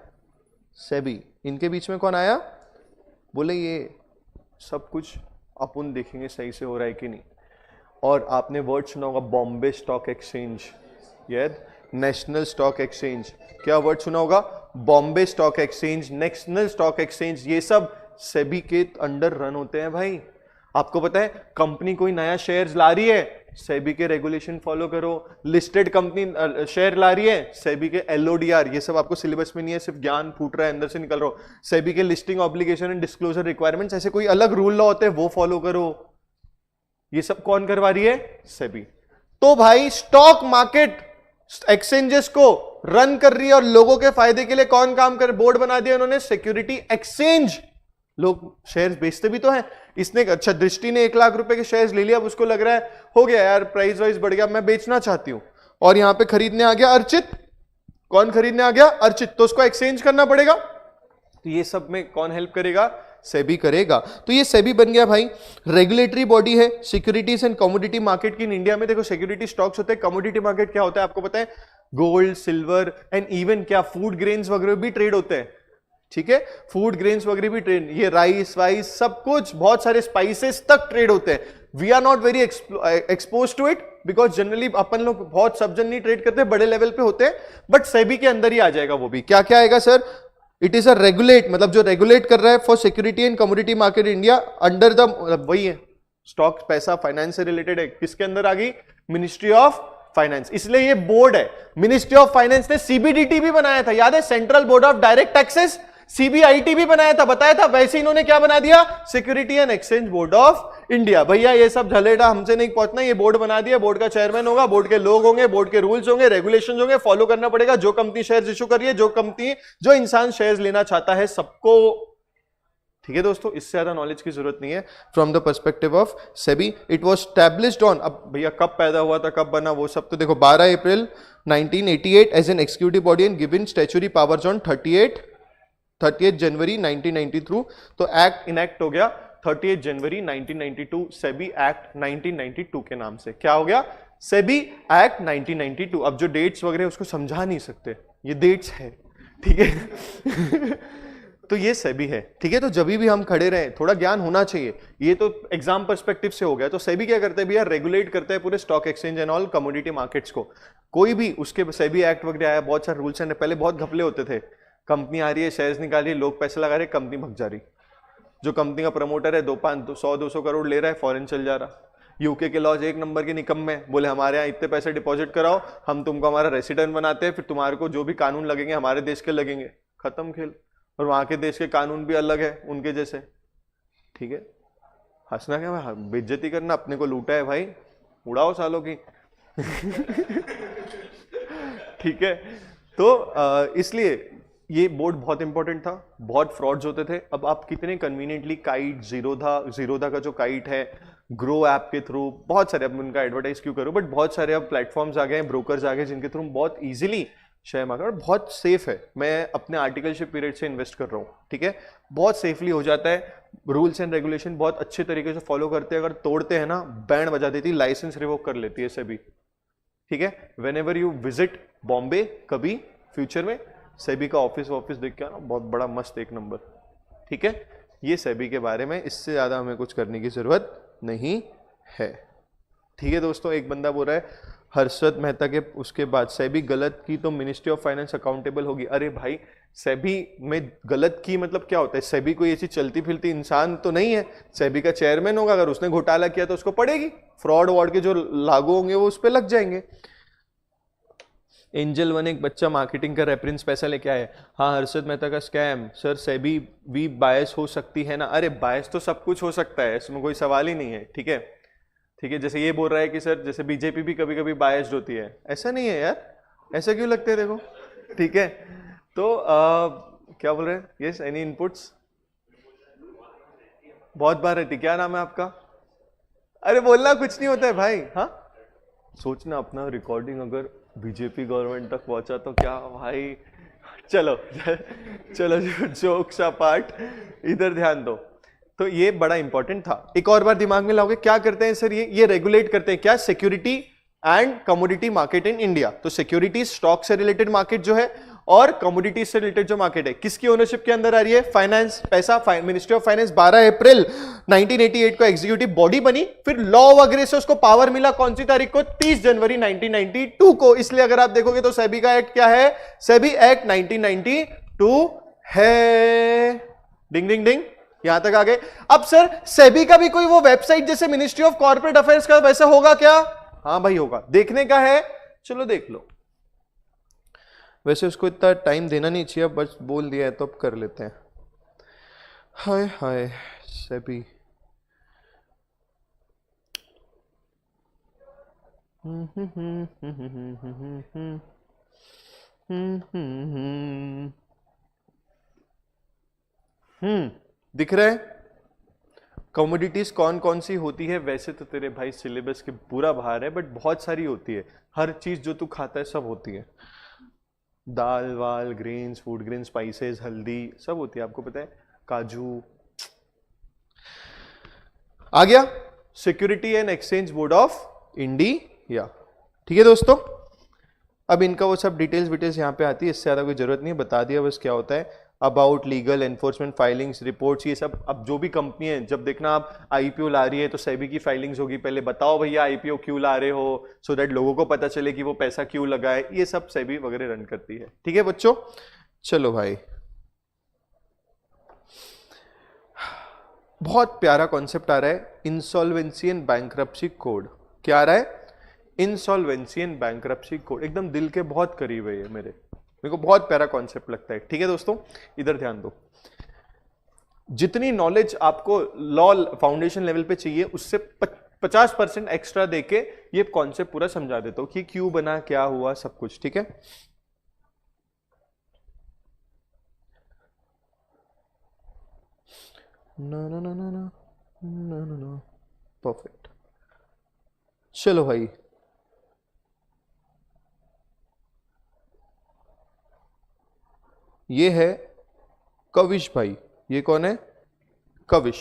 सेबी। इनके बीच में कौन आया? बोले ये सब कुछ अपन देखेंगे सही से हो रहा है कि नहीं। और आपने वर्ड सुना होगा बॉम्बे स्टॉक एक्सचेंज, ये नेशनल स्टॉक एक्सचेंज, क्या वर्ड सुना होगा? Bombay stock exchange, national stock exchange, ये सब सेबी के अंडर रन होते हैं भाई। आपको पता है कंपनी कोई नया शेयर्स ला रही है, सेबी के रेगुलेशन फॉलो करो। लिस्टेड कंपनी शेयर ला रही है, सेबी के एलओडीआर, ये सब आपको सिलेबस में नहीं है, सिर्फ ज्ञान फूट रहा है अंदर से निकल रहा हो। सेबी के listing obligation and disclosure requirements, ऐसे कोई अलग रूल लॉ होते हैं वो फॉलो करो। ये सब कौन करवा रही है? सेबी। तो भाई स्टॉक मार्केट एक्सचेंजेस को रन कर रही है और लोगों के फायदे के लिए कौन काम कर, बोर्ड बना दिया उन्होंने सिक्योरिटी एक्सचेंज। लोग शेयर्स बेचते भी तो हैं। इसने अच्छा दृष्टि ने 1 लाख रुपए के शेयर्स ले लिया, अब उसको लग रहा है हो गया यार प्राइस वाइज बढ़ गया, मैं बेचना चाहती हूं, और यहां पे खरीदने आ गया अर्चित। कौन खरीदने आ गया? अर्चित। तो उसको एक्सचेंज करना पड़ेगा। तो ये सब में कौन हेल्प करेगा? सेबी करेगा। तो ये सेबी बन गया भाई, रेगुलेटरी बॉडी है सिक्योरिटीज एंड कमोडिटी मार्केट की। इन इंडिया में देखो सिक्योरिटी स्टॉक्स होते हैं, कमोडिटी मार्केट क्या होता है आपको पता है? गोल्ड, सिल्वर एंड इवन क्या फूड ग्रेन्स वगैरह भी ट्रेड होते हैं, ठीक है? फूड ग्रेन्स वगैरह भी ट्रेड, ये राइस वाइस सब कुछ, बहुत सारे स्पाइसेस तक ट्रेड होते हैं। We are not very expose to it because generally अपन लोग बहुत सब जन नहीं ट्रेड करते, बड़े लेवल पे होते हैं, बट सेबी के अंदर ही आ जाएगा वो भी। क्या क्या आएगा sir? It is a regulate, मतलब जो रेगुलेट कर रहा है for security and commodity market India under the, वही है स्टॉक, पैसा फाइनेंस से रिलेटेड है। किसके अंदर आ गई? Ministry of finance. इसलिए ये बोर्ड है। मिनिस्ट्री ऑफ फाइनेंस ने सीबीडीटी भी बनाया था, याद है? Central board of direct taxes, CBIT भी बनाया था, बताया था। वैसे इन्होंने क्या बना दिया? Security and exchange board of India. भैया ये सब झलेटा हमसे नहीं पहुंचना, ये बोर्ड बना दिया, बोर्ड का चेयरमैन होगा, बोर्ड के लोग होंगे, बोर्ड के रूल्स होंगे, रेगुलेशंस होंगे, फॉलो करना पड़ेगा। जो कंपनी शेयर्स इशू कर रही है, जो इंसान शेयर्स लेना चाहता है, सबको, ठीक है दोस्तों? इससे ज्यादा नॉलेज की जरूरत नहीं है from the perspective of SEBI. It was established on, अब भैया कब पैदा हुआ था, कब बना, वो सब तो देखो 12 April 1988 as an executive body and given statutory powers on 30 January 1990 through. तो एक्ट इनैक्ट हो गया 30 जनवरी 1992, सेबी एक्ट 1992 के नाम से। क्या हो गया? सेबी एक्ट 1992। अब जो डेट्स वगैरह उसको समझा नहीं सकते, ये डेट्स है, ठीक है? तो ये सेबी है, ठीक है? तो जब भी हम खड़े रहे, थोड़ा ज्ञान होना चाहिए। ये तो एग्जाम पर्सपेक्टिव से हो गया। तो सेबी क्या करते हैं भैया? रेगुलेट करते हैं पूरे stock exchange and all commodity markets को। कोई भी उसके सेबी एक्ट वगैरह आया, बहुत सारे रूल्स एंड, पहले बहुत घपले होते थे। कंपनी आ रही है, शेयर्स निकाल रही है, लोग पैसे लगा रहे, कंपनी भग जा रही। जो कंपनी का प्रमोटर है 100-200 करोड़ ले रहा है, फॉरेन चल जा रहा। यूके के लॉज 1 नंबर के निकम्मे में, बोले हमारे यहाँ इतने पैसे डिपॉजिट कराओ, हम तुमको हमारा रेसिडेंट बनाते हैं, फिर तुम्हारे को जो भी कानून लगेंगे हमारे देश के लगेंगे, खत्म खेल। और वहां के देश के कानून भी अलग है उनके जैसे, ठीक है? हंसना क्या भाई, बेइज्जती करना, अपने को लूटा है भाई, उड़ाओ सालों की। ठीक है? तो इसलिए ये बोर्ड बहुत इंपॉर्टेंट था, बहुत फ्रॉड्स होते थे। अब आप कितने कन्वीनियंटली काइट, जीरोधा का जो काइट है, ग्रो ऐप के थ्रू, बहुत सारे, अब उनका एडवर्टाइज क्यों करूं, बट बहुत सारे अब प्लेटफॉर्म्स आ गए हैं, ब्रोकर्स आ गए, जिनके थ्रू बहुत इजीली शेयर मार्केट, बहुत सेफ है। मैं अपने आर्टिकलशिप पीरियड से इन्वेस्ट कर रहा हूँ, ठीक है? बहुत सेफली हो जाता है। रूल्स एंड रेगुलेशन बहुत अच्छे तरीके से फॉलो करते हैं, अगर तोड़ते हैं ना बैंड बजा देती, लाइसेंस रिवोक कर लेती है सेबी, ठीक है? When ever you visit Bombay कभी फ्यूचर में, सेबी का ऑफिस देख के आना, बहुत बड़ा मस्त 1 नंबर, ठीक है? ये सेबी के बारे में, इससे ज्यादा हमें कुछ करने की जरूरत नहीं है, ठीक है दोस्तों? एक बंदा बोल रहा है हर्षद मेहता के उसके बाद सेबी गलत की तो मिनिस्ट्री ऑफ फाइनेंस अकाउंटेबल होगी। अरे भाई, सेबी में गलत की मतलब क्या होता है? सेबी कोई ऐसी चलती फिरती इंसान तो नहीं है, सेबी का चेयरमैन होगा, अगर उसने घोटाला किया तो उसको पड़ेगी, फ्रॉड वॉर्ड के जो लागू होंगे वो उस पर लग जाएंगे। एंजल वन एक बच्चा मार्केटिंग का रेफरेंस पैसा लेके आया, हाँ हर्षद मेहता का स्कैम, सर सेबी भी बायस हो सकती है ना? अरे बायस तो सब कुछ हो सकता है, इसमें कोई सवाल ही नहीं है, ठीक है? ठीक है, जैसे ये बोल रहा है कि सर जैसे बीजेपी भी कभी कभी बायस्ड होती है, ऐसा नहीं है यार, ऐसा क्यों लगते है देखो, ठीक है? तो क्या बोल रहे हैं? Yes, any inputs? बहुत बार रहती, क्या नाम है आपका? अरे बोलना कुछ नहीं होता है भाई, हाँ? सोचना अपना रिकॉर्डिंग अगर बीजेपी गवर्नमेंट तक पहुंचा तो क्या भाई। चलो चलो जोक्स अपार्ट, इधर ध्यान दो। तो ये बड़ा इंपॉर्टेंट था। एक और बार दिमाग में लाओगे, क्या करते हैं सर? ये रेगुलेट करते हैं क्या? Security and commodity market in India. तो सिक्योरिटी स्टॉक से रिलेटेड मार्केट जो है, और कमोडिटीज से रिलेटेड जो मार्केट है किसकी ओनरशिप के अंदर आ रही है? फाइनेंस, पैसा, मिनिस्ट्री ऑफ फाइनेंस 12 अप्रैल 1988 को एग्जीक्यूटिव बॉडी बनी, फिर लॉ वगैरह से उसको पावर मिला कौन सी तारीख को? 30 जनवरी 1992 को। इसलिए अगर आप देखोगे तो सेबी का एक्ट क्या है? सेबी एक्ट 1992 है। डिंग डिंग डिंग, यहां तक आ गए। अब सर सेबी का भी कोई वो वेबसाइट जैसे मिनिस्ट्री ऑफ कॉर्पोरेट अफेयर्स का वैसा होगा क्या? हाँ भाई होगा, देखने का है, चलो देख लो। वैसे उसको इतना टाइम देना नहीं चाहिए, बस बोल दिया है तो अब कर लेते हैं। हाय हाय सेबी, दिख रहा है कमोडिटीज कौन कौन सी होती है? वैसे तो तेरे भाई सिलेबस के पूरा बाहर है, बट बहुत सारी होती है। हर चीज जो तू खाता है सब होती है, दाल वाल, ग्रेन्स, फूड ग्रेन, स्पाइसेस, हल्दी, सब होती है, आपको पता है, काजू। आ गया security and exchange board of India. ठीक है दोस्तों, अब इनका वो सब डिटेल्स यहां पे आती है, इससे ज्यादा कोई जरूरत नहीं है, बता दिया बस क्या होता है। About legal enforcement filings reports, ये सब। अब जो भी कंपनी है, जब देखना आप आईपीओ ला रही है तो सेबी की फाइलिंग्स होगी, पहले बताओ भैया आईपीओ क्यों ला रहे हो, सो दैट लोगों को पता चले कि वो पैसा क्यों लगा है। ये सब सेबी वगैरह रन करती है। ठीक है बच्चों, चलो भाई, बहुत प्यारा कॉन्सेप्ट आ रहा है, इंसॉल्वेंसी एंड बैंक्रप्सी कोड। क्या आ रहा है? Insolvency and bankruptcy code. एकदम दिल के बहुत करीब है ये, मेरे को बहुत प्यारा कॉन्सेप्ट लगता है। ठीक है दोस्तों, इधर ध्यान दो। जितनी नॉलेज आपको लॉ फाउंडेशन लेवल पे चाहिए, उससे 50% एक्स्ट्रा देके ये कॉन्सेप्ट पूरा समझा देता हूं कि क्यों बना, क्या हुआ, सब कुछ। ठीक है, ना ना ना ना ना ना ना ना, परफेक्ट। चलो भाई, ये है कविश भाई। ये कौन है? कविश।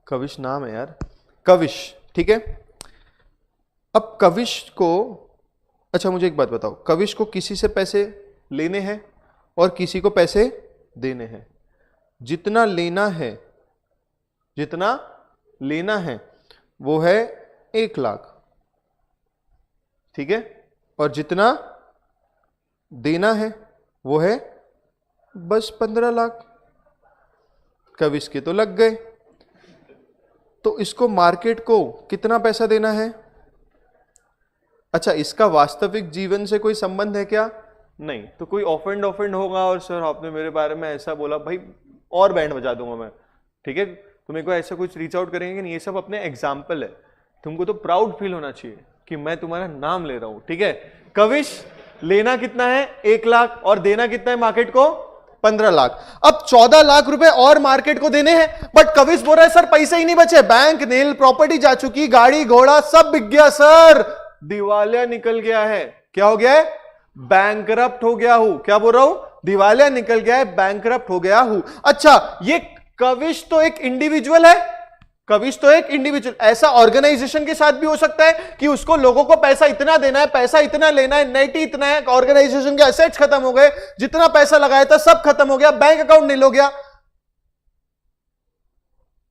कविश नाम है यार, कविश। ठीक है, अब कविश को, अच्छा मुझे एक बात बताओ, कविश को किसी से पैसे लेने हैं और किसी को पैसे देने हैं। जितना लेना है वो है 1 लाख, ठीक है, और जितना देना है वो है बस 15 लाख। कविश के तो लग गए, तो इसको मार्केट को कितना पैसा देना है? अच्छा, इसका वास्तविक जीवन से कोई संबंध है क्या? नहीं। तो कोई ऑफेंड होगा और सर आपने मेरे बारे में ऐसा बोला, भाई और बैंड बजा दूंगा मैं। ठीक है, तो मेरे को ऐसा कुछ रीच आउट करेंगे कि नहीं, ये सब अपने एग्जाम्पल है। तुमको तो प्राउड फील होना चाहिए कि मैं तुम्हारा नाम ले रहा हूं। ठीक है, कविश लेना कितना है? 1 लाख, और देना कितना है मार्केट को? 15 लाख। अब 14 लाख रुपए और मार्केट को देने हैं, बट कविश बोल रहा है सर पैसे ही नहीं बचे, बैंक नील, प्रॉपर्टी जा चुकी, गाड़ी घोड़ा सब बिक गया सर, दिवालिया निकल गया है। क्या हो गया है? बैंकरप्ट हो गया हूं। क्या बोल रहा हूं? दिवालिया निकल गया है, बैंकरप्ट हो गया हूं। अच्छा, ये कविश तो एक इंडिविजुअल है, कविश तो एक इंडिविजुअल। ऐसा ऑर्गेनाइजेशन के साथ भी हो सकता है कि उसको लोगों को पैसा इतना देना है, पैसा इतना लेना है, नेट इतना है, ऑर्गेनाइजेशन के एसेट्स खत्म हो गए, जितना पैसा लगाया था सब खत्म हो गया, बैंक अकाउंट नील हो गया।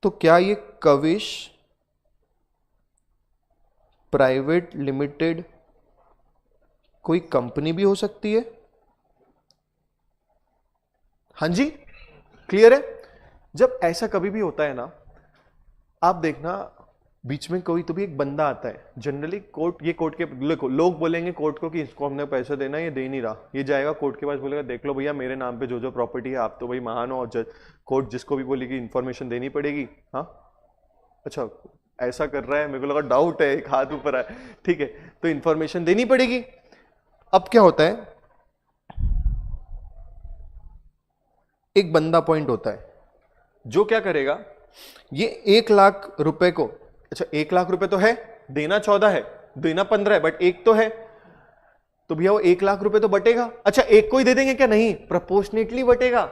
तो क्या ये कविश प्राइवेट लिमिटेड कोई कंपनी भी हो सकती है? हां जी, क्लियर है? जब ऐसा कभी भी होता है ना, आप देखना बीच में कोई तो भी एक बंदा आता है, जनरली कोर्ट, ये कोर्ट के लोग बोलेंगे कोर्ट को कि इसको हमने पैसा देना है, ये दे नहीं रहा, ये जाएगा कोर्ट के पास, बोलेगा देख लो भैया मेरे नाम पे जो जो प्रॉपर्टी है, आप तो भाई महान हो, और कोर्ट जिसको भी बोलेगी इंफॉर्मेशन देनी पड़ेगी। हाँ अच्छा, ऐसा कर रहा है, मेरे को लगा डाउट है, एक हाथ ऊपर है। ठीक है, तो इंफॉर्मेशन देनी पड़ेगी। अब क्या होता है, एक बंदा पॉइंट होता है जो क्या करेगा, ये 1 लाख रुपए को, अच्छा 1 लाख रुपए तो है, देना 14 है, देना 15 है, बट एक तो है, तो भैया वो 1 लाख रुपए तो बटेगा। अच्छा, एक को ही दे देंगे क्या? नहीं, प्रोपोर्शनेटली बटेगा,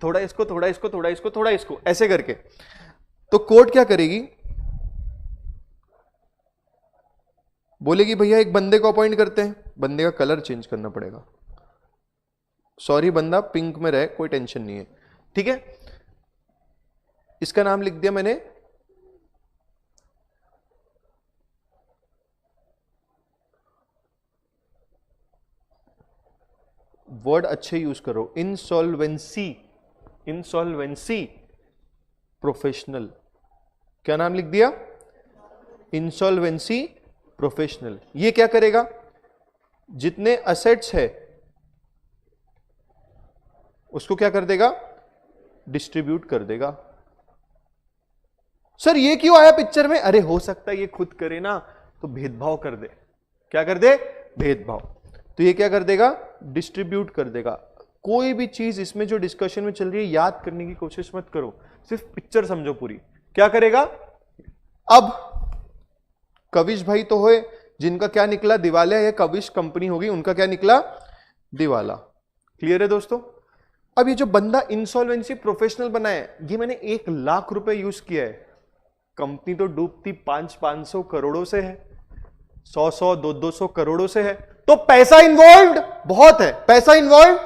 थोड़ा इसको, थोड़ा इसको, थोड़ा इसको, थोड़ा इसको, ऐसे करके। तो कोर्ट क्या करेगी, बोलेगी भैया एक बंदे को अपॉइंट करते हैं, बंदे का कलर चेंज करना पड़ेगा, सॉरी बंदा पिंक में रहे, कोई टेंशन नहीं है, ठीक है। इसका नाम लिख दिया मैंने, वर्ड अच्छे यूज करो, इंसॉल्वेंसी, इंसॉल्वेंसी प्रोफेशनल। क्या नाम लिख दिया? Insolvency professional. ये क्या करेगा? जितने असेट्स है उसको क्या कर देगा? डिस्ट्रीब्यूट कर देगा। सर ये क्यों आया पिक्चर में? अरे हो सकता है ये खुद करे ना तो भेदभाव कर दे। क्या कर दे? भेदभाव। तो ये क्या कर देगा? डिस्ट्रीब्यूट कर देगा। कोई भी चीज इसमें जो डिस्कशन में चल रही है याद करने की कोशिश मत करो, सिर्फ पिक्चर समझो पूरी। क्या करेगा? अब कविश भाई तो होए, जिनका क्या निकला? दिवालिया। या कविश कंपनी होगी, उनका क्या निकला? दिवाला। क्लियर है दोस्तों? अब ये जो बंदा इंसॉल्वेंसी प्रोफेशनल बना है, ये मैंने 1 लाख रुपए यूज किया है। कंपनी तो डूबती 500 करोड़ों से है, 100 200 करोड़ों से है, तो पैसा इन्वॉल्व बहुत है। पैसा इन्वॉल्व।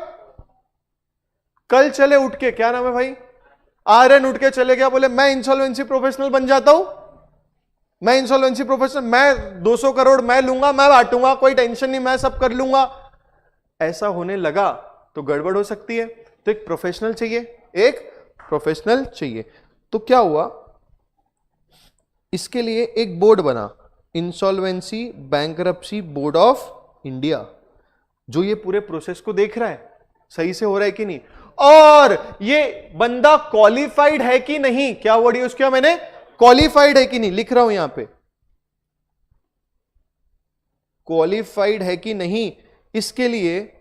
कल चले उठ के, क्या नाम है भाई, आर्यन, उठ के चले गया, बोले मैं इंसॉल्वेंसी प्रोफेशनल बन जाता हूं, मैं इंसॉल्वेंसी प्रोफेशनल, मैं 200 करोड़ मैं लूंगा, मैं बांटूंगा, कोई टेंशन नहीं, मैं सब कर लूंगा। ऐसा होने लगा तो गड़बड़ हो सकती है। तो एक प्रोफेशनल चाहिए, एक प्रोफेशनल चाहिए। तो क्या हुआ? इसके लिए एक बोर्ड बना, insolvency bankruptcy board of India, जो ये पूरे प्रोसेस को देख रहा है सही से हो रहा है कि नहीं, और ये बंदा क्वालिफाइड है कि नहीं। क्या वर्ड यूज किया मैंने? क्वालिफाइड है कि नहीं, लिख रहा हूं यहां पे, क्वालिफाइड है कि नहीं। इसके लिए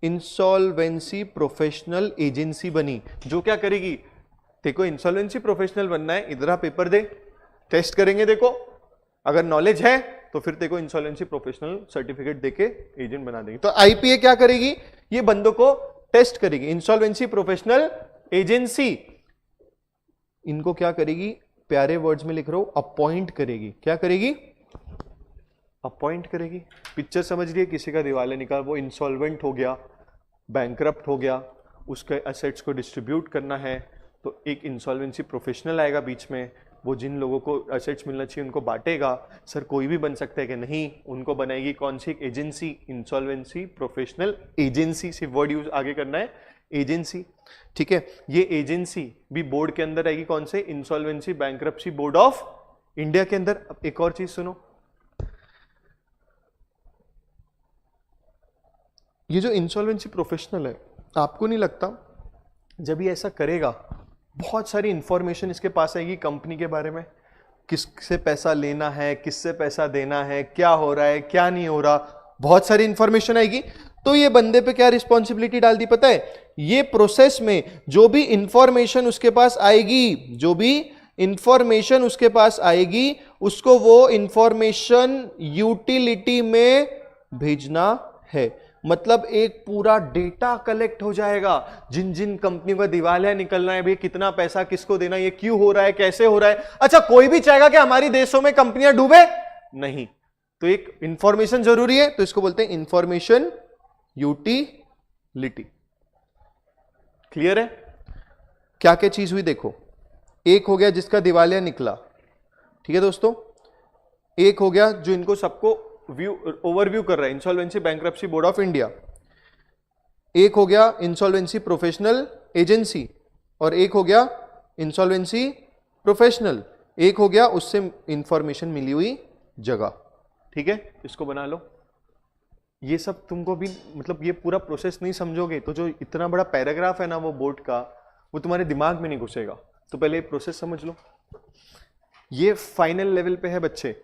इंसॉल्वेंसी प्रोफेशनल एजेंसी बनी, जो क्या करेगी? देखो इंसॉल्वेंसी प्रोफेशनल बनना है, इधर आ पेपर दे, टेस्ट करेंगे। देखो अगर नॉलेज है तो फिर देखो इंसॉल्वेंसी प्रोफेशनल सर्टिफिकेट देके एजेंट बना देंगे। तो आईपीए क्या करेगी? ये बंदों को टेस्ट करेगी। इंसॉल्वेंसी प्रोफेशनल एजेंसी इनको क्या करेगी? प्यारे वर्ड्स में लिख रहा हूं, अपॉइंट करेगी। क्या करेगी? अपॉइंट करेगी। पिक्चर समझ रही है? किसी का दिवालिया निकाल, वो इंसॉल्वेंट हो गया, बैंकरप्ट हो गया, उसके एसेट्स को डिस्ट्रीब्यूट करना है, तो एक इंसॉल्वेंसी प्रोफेशनल आएगा बीच में, वो जिन लोगों को एसेट्स मिलना चाहिए उनको बांटेगा। सर कोई भी बन सकता है कि नहीं, उनको बनाएगी कौन सी? एक एजेंसी, इंसॉल्वेंसी प्रोफेशनल एजेंसी। सिर्फ वर्ड यूज आगे करना है, एजेंसी, ठीक है। ये एजेंसी भी बोर्ड के अंदर आएगी, कौन से? Insolvency bankruptcy board of India के अंदर। अब एक और चीज सुनो, ये जो इंसॉल्वेंसी प्रोफेशनल है, आपको नहीं लगता जब ये ऐसा करेगा बहुत सारी इंफॉर्मेशन इसके पास आएगी कंपनी के बारे में, किससे पैसा लेना है, किससे पैसा देना है, क्या हो रहा है, क्या नहीं हो रहा, बहुत सारी इंफॉर्मेशन आएगी। तो ये बंदे पे क्या रिस्पॉन्सिबिलिटी डाल दी पता है? ये प्रोसेस में जो भी इंफॉर्मेशन उसके पास आएगी, जो भी इंफॉर्मेशन उसके पास आएगी, उसको वो इंफॉर्मेशन यूटिलिटी में भेजना है। मतलब एक पूरा डेटा कलेक्ट हो जाएगा, जिन जिन कंपनियों का दिवालिया निकलना है, भाई कितना पैसा किसको देना, ये क्यों हो रहा है, कैसे हो रहा है। अच्छा कोई भी चाहेगा कि हमारी देशों में कंपनियां डूबे? नहीं। तो एक इंफॉर्मेशन जरूरी है, तो इसको बोलते हैं इंफॉर्मेशन यूटिलिटी। क्लियर है? क्या क्या चीज हुई देखो, एक हो गया जिसका दिवालिया निकला, ठीक है दोस्तों, एक हो गया जो इनको सबको ओवरव्यू कर रहा है, insolvency bankruptcy board of India, एक हो गया इंसॉल्वेंसी प्रोफेशनल एजेंसी, और एक हो गया इंसॉल्वेंसी प्रोफेशनल, एक हो गया उससे इंफॉर्मेशन मिली हुई जगह। ठीक है, इसको बना लो। ये सब तुमको भी मतलब ये पूरा प्रोसेस नहीं समझोगे तो जो इतना बड़ा पैराग्राफ है ना वो बोर्ड का, वो तुम्हारे दिमाग में नहीं घुसेगा। तो पहले प्रोसेस समझ लो। ये फाइनल लेवल पे है बच्चे,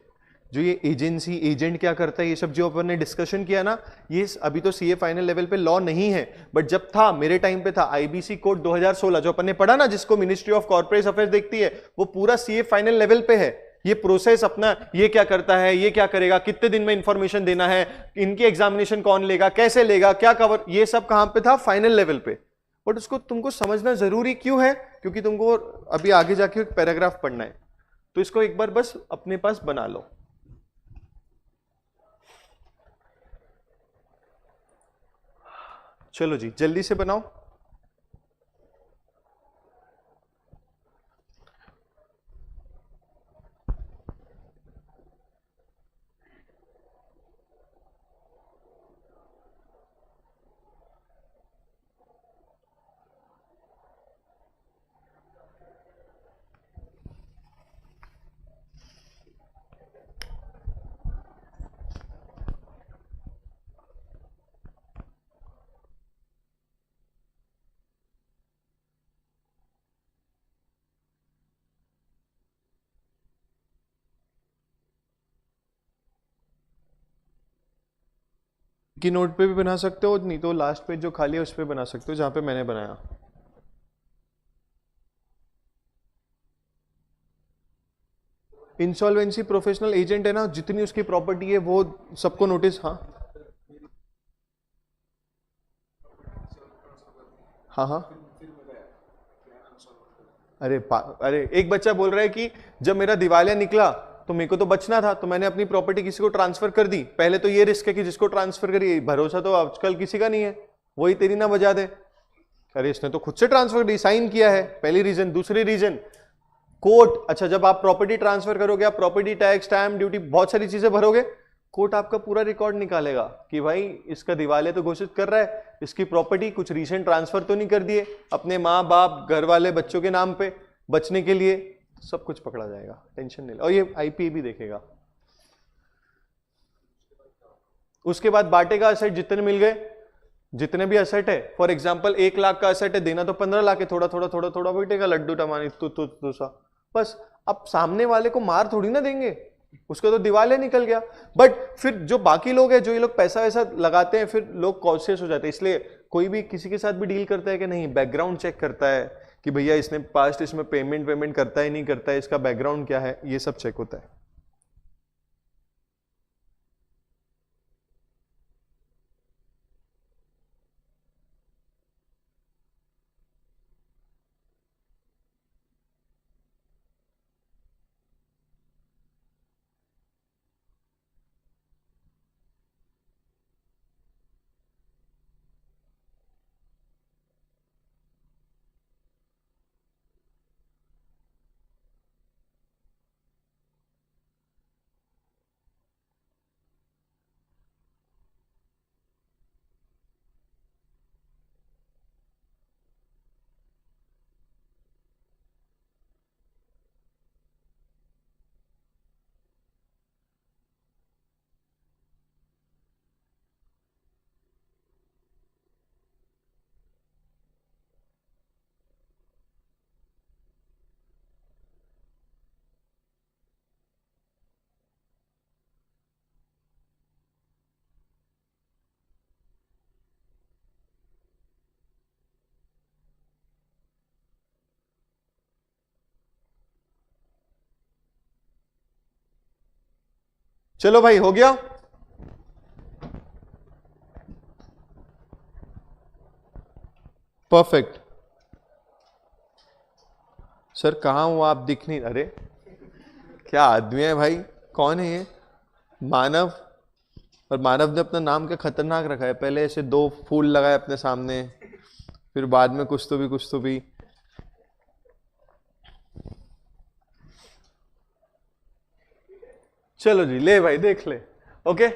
जो ये एजेंसी एजेंट क्या करता है, ये सब जो अपन ने डिस्कशन किया ना, ये अभी तो सीए फाइनल लेवल पे लॉ नहीं है, बट जब था मेरे टाइम पे था आईबीसी कोड 2016 जो अपन ने पढ़ा ना, जिसको मिनिस्ट्री ऑफ कॉर्पोरेट अफेयर्स देखती है, वो पूरा सीए फाइनल लेवल पे है। ये प्रोसेस अपना ये क्या करता है, ये क्या करेगा, कितने दिन में इंफॉर्मेशन देना है, इनकी एग्जामिनेशन कौन लेगा, कैसे लेगा, क्या कवर, ये सब कहां पे था, फाइनल लेवल पे। बट उसको तुमको समझना जरूरी क्यों है, क्योंकि तुमको अभी आगे जाके एक पैराग्राफ पढ़ना है। तो इसको एक बार बस अपने पास बना लो। चलो जी जल्दी से बनाओ। की नोट पे भी बना सकते हो, नहीं तो लास्ट पेज जो खाली है उस पे बना सकते हो जहां पे मैंने बनाया। इंसॉल्वेंसी प्रोफेशनल एजेंट है ना, जितनी उसकी प्रॉपर्टी है वो सबको नोटिस। हाँ हाँ हाँ। अरे एक बच्चा बोल रहा है कि जब मेरा दिवालिया निकला तो मेरे को तो बचना था, तो मैंने अपनी प्रॉपर्टी किसी को ट्रांसफर कर दी। पहले तो ये रिस्क है कि जिसको ट्रांसफर करिए, भरोसा तो आजकल किसी का नहीं है, वही तेरी ना बजा दे। अरे इसने तो खुद से ट्रांसफर दी, साइन किया है, पहली रीजन। दूसरी रीजन कोर्ट। अच्छा जब आप प्रॉपर्टी ट्रांसफर करोगे, आप प्रॉपर्टी टैक्स, स्टैम्प ड्यूटी, बहुत सारी चीजें भरोगे, कोर्ट आपका पूरा रिकॉर्ड निकालेगा कि भाई इसका दिवालिया तो घोषित कर रहा है, इसकी प्रॉपर्टी कुछ रीसेंट ट्रांसफर तो नहीं कर दिए अपने माँ बाप घर वाले बच्चों के नाम पे बचने के लिए। सब कुछ पकड़ा जाएगा, टेंशन नहीं। और ये आईपी भी देखेगा। उसके बाद बांटेगा असेट, जितने मिल गए, जितने भी असेट है। फॉर एग्जांपल 1 लाख का असेट है, देना तो 15 लाख है, थोड़ा थोड़ा थोड़ा थोड़ा बैठेगा, लड्डू टमानी तो सा बस। अब सामने वाले को मार थोड़ी ना देंगे, उसका तो दिवालिया निकल गया। बट फिर जो बाकी लोग हैं, जो ये लोग पैसा वैसा लगाते हैं, फिर लोग कॉन्शियस हो जाते हैं। इसलिए कोई भी किसी के साथ भी डील करता है कि नहीं, बैकग्राउंड चेक करता है कि भैया इसने पास्ट इसमें पेमेंट करता है नहीं करता है, इसका बैकग्राउंड क्या है, ये सब चेक होता है। चलो भाई हो गया। परफेक्ट। सर कहां हूं आप, दिख नहीं। अरे क्या आदमी है भाई, कौन है ये? मानव। और मानव ने अपना नाम क्या खतरनाक रखा है, पहले ऐसे 2 फूल लगाए अपने सामने, फिर बाद में कुछ तो भी। चलो जी ले भाई देख ले। ओके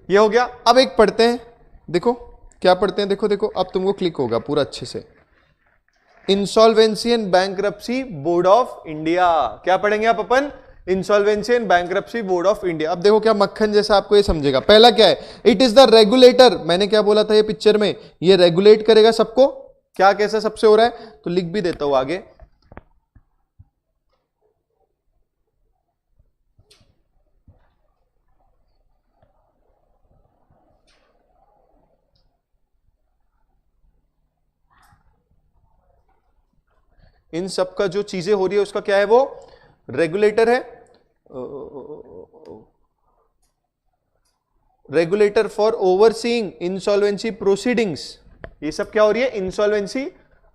ये हो गया। अब एक पढ़ते हैं, देखो क्या पढ़ते हैं, देखो देखो अब तुमको क्लिक होगा पूरा अच्छे से। Insolvency and bankruptcy board of India. क्या पढ़ेंगे आप अपन? Insolvency and bankruptcy board of India. अब देखो क्या मक्खन जैसा आपको ये समझेगा। पहला क्या है? It is the regulator. मैंने क्या बोला था ये पिक्चर में, ये रेगुलेट करेगा सबको। क्या कैसा सबसे हो रहा है, तो लिख भी देता हूं आगे। इन सब का जो चीजें हो रही है उसका क्या है, वो रेगुलेटर है। Regulator for overseeing insolvency proceedings. ये सब क्या हो रही है? Insolvency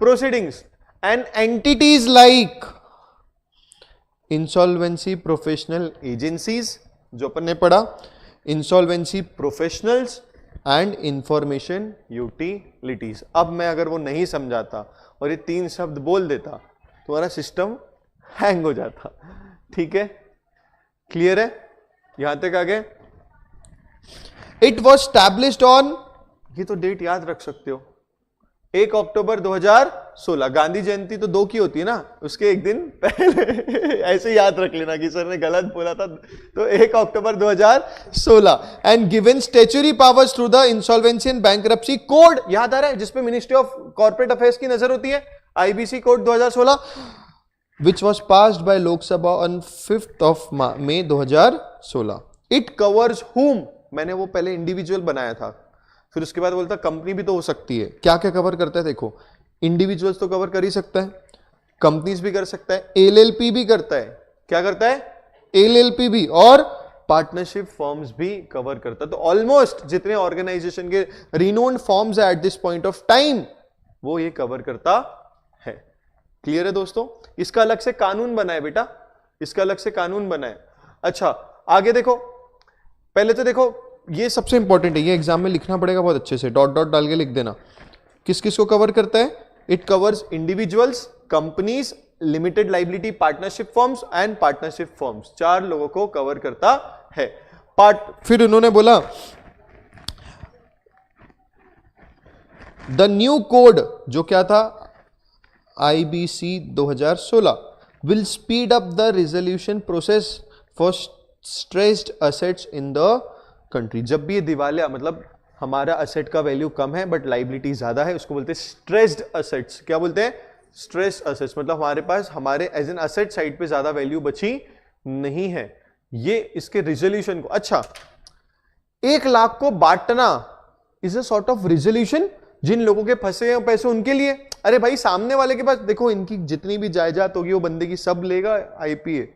proceedings. And entities like insolvency professional agencies, जो अपन ने पढ़ा, insolvency professionals and information utilities. अब मैं अगर वो नहीं समझाता और ये 3 शब्द बोल देता, तुम्हारा सिस्टम हैंग हो जाता। ठीक है, क्लियर है यहां तक आगे? इट वॉज स्टैब्लिश्ड ऑन, ये तो डेट याद रख सकते हो, 1 अक्टूबर 2016। गांधी जयंती तो 2 की होती है ना, उसके एक दिन पहले ऐसे याद रख लेना कि सर ने गलत बोला था, तो 1 अक्टूबर 2016। And given statutory powers through the insolvency and bankruptcy code, याद आ रहा है, जिसपे मिनिस्ट्री ऑफ कॉर्पोरेट अफेयर्स की नजर होती है, IBC code 2016, which was passed by Lok Sabha on 5th of May 2016. It covers whom? मैंने वो पहले इंडिविजुअल बनाया था, फिर उसके बाद बोलता कंपनी भी तो हो सकती है। क्या क्या कवर करता है देखो, इंडिविजुअल्स तो कवर कर ही सकता है, कंपनीज भी कर सकता है, एलएलपी भी करता है। क्या करता है? एलएलपी भी, और पार्टनरशिप फॉर्म्स भी कवर करता है। तो ऑलमोस्ट जितने ऑर्गेनाइजेशन के रिनोन्ड फॉर्म्स है at this point of time, वो ये कवर करता है। क्लियर है दोस्तों? इसका अलग से कानून बना है बेटा, इसका अलग से कानून बना है। अच्छा आगे देखो, पहले तो देखो ये सबसे इंपॉर्टेंट है, ये एग्जाम में लिखना पड़ेगा बहुत अच्छे से, डॉट डॉट डाल के लिख देना। किस किस को कवर करता है? It covers individuals, companies, limited liability partnership firms and partnership firms. 4 लोगों को कवर करता है। फिर उन्होंने बोला द न्यू कोड, जो क्या था, IBC 2016, will speed up the resolution process for stressed assets in the country. जब भी ये दिवालिया, मतलब हमारा असेट का वैल्यू कम है बट लाइबिलिटी ज्यादा है, उसको बोलते हैं स्ट्रेस्ड असेट्स। क्या बोलते हैं? स्ट्रेस्ड असेट्स, मतलब हमारे पास हमारे एज एन असेट साइड पे ज्यादा वैल्यू बची नहीं है। ये इसके रिजोल्यूशन को, अच्छा 1 लाख को बांटना is a sort of resolution. जिन लोगों के फंसे हैं पैसे उनके लिए, अरे भाई सामने वाले के पास देखो, इनकी जितनी भी जायदाद होगी वो बंदे की सब लेगा आईपीए,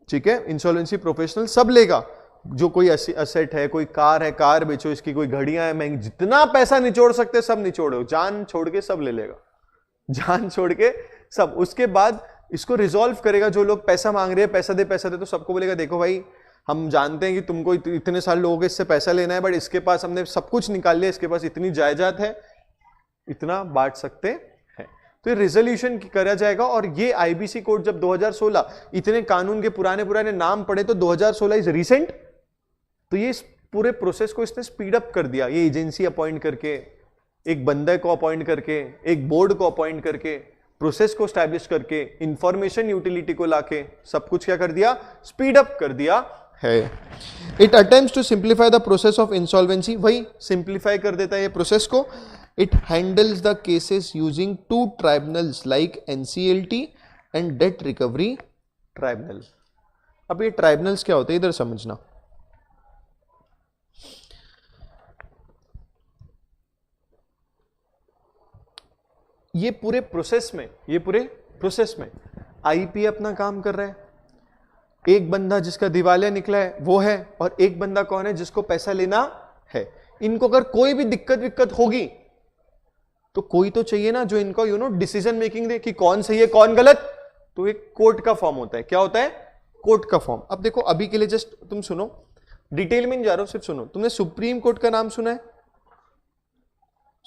ठीक है, इंसॉल्वेंसी प्रोफेशनल सब लेगा। जो कोई असेट है, कोई कार है, कार बेचो, इसकी कोई घड़ियां है महंगी, जितना पैसा निचोड़ सकते सब निचोड़ो, जान छोड़ के सब ले लेगा, जान छोड़ के सब। उसके बाद इसको रिजॉल्व करेगा, जो लोग पैसा मांग रहे हैं पैसा दे, तो सबको बोलेगा देखो भाई हम जानते हैं कि तुमको इतने साल लोगों के इससे पैसा लेना है, बट इसके पास हमने सब कुछ निकाल लिया, इसके पास इतनी जायदाद है, इतना बांट सकते हैं। तो ये रिजोल्यूशन करा जाएगा। और ये आईबीसी कोड जब 2016, इतने कानून के पुराने नाम पड़े तो 2016 इज रिसेंट, तो ये पूरे प्रोसेस को इसने स्पीड अप कर दिया। ये एजेंसी अपॉइंट करके, एक बंदे को अपॉइंट करके, एक बोर्ड को अपॉइंट करके, प्रोसेस को स्टैब्लिश करके, इंफॉर्मेशन यूटिलिटी को लाके, सब कुछ क्या कर दिया? स्पीड अप कर दिया है। It attempts to simplify the process of insolvency, वही सिंप्लीफाई कर देता है ये प्रोसेस को। It handles the cases using 2 tribunals like NCLT and debt recovery tribunal. अब ये ट्राइब्यूनल्स क्या होते हैं इधर समझना। ये पूरे प्रोसेस में आईपी अपना काम कर रहा है, एक बंदा जिसका दिवालिया निकला है वो है, और एक बंदा कौन है? जिसको पैसा लेना है। इनको अगर कोई भी दिक्कत होगी तो कोई तो चाहिए ना जो इनको डिसीजन मेकिंग दे कि कौन सही है कौन गलत। तो एक कोर्ट का फॉर्म होता है। क्या होता है? कोर्ट का फॉर्म। अब देखो अभी के लिए जस्ट तुम सुनो, डिटेल में नहीं जा रहा हूं, सिर्फ सुनो। तुमने सुप्रीम कोर्ट का नाम सुना है?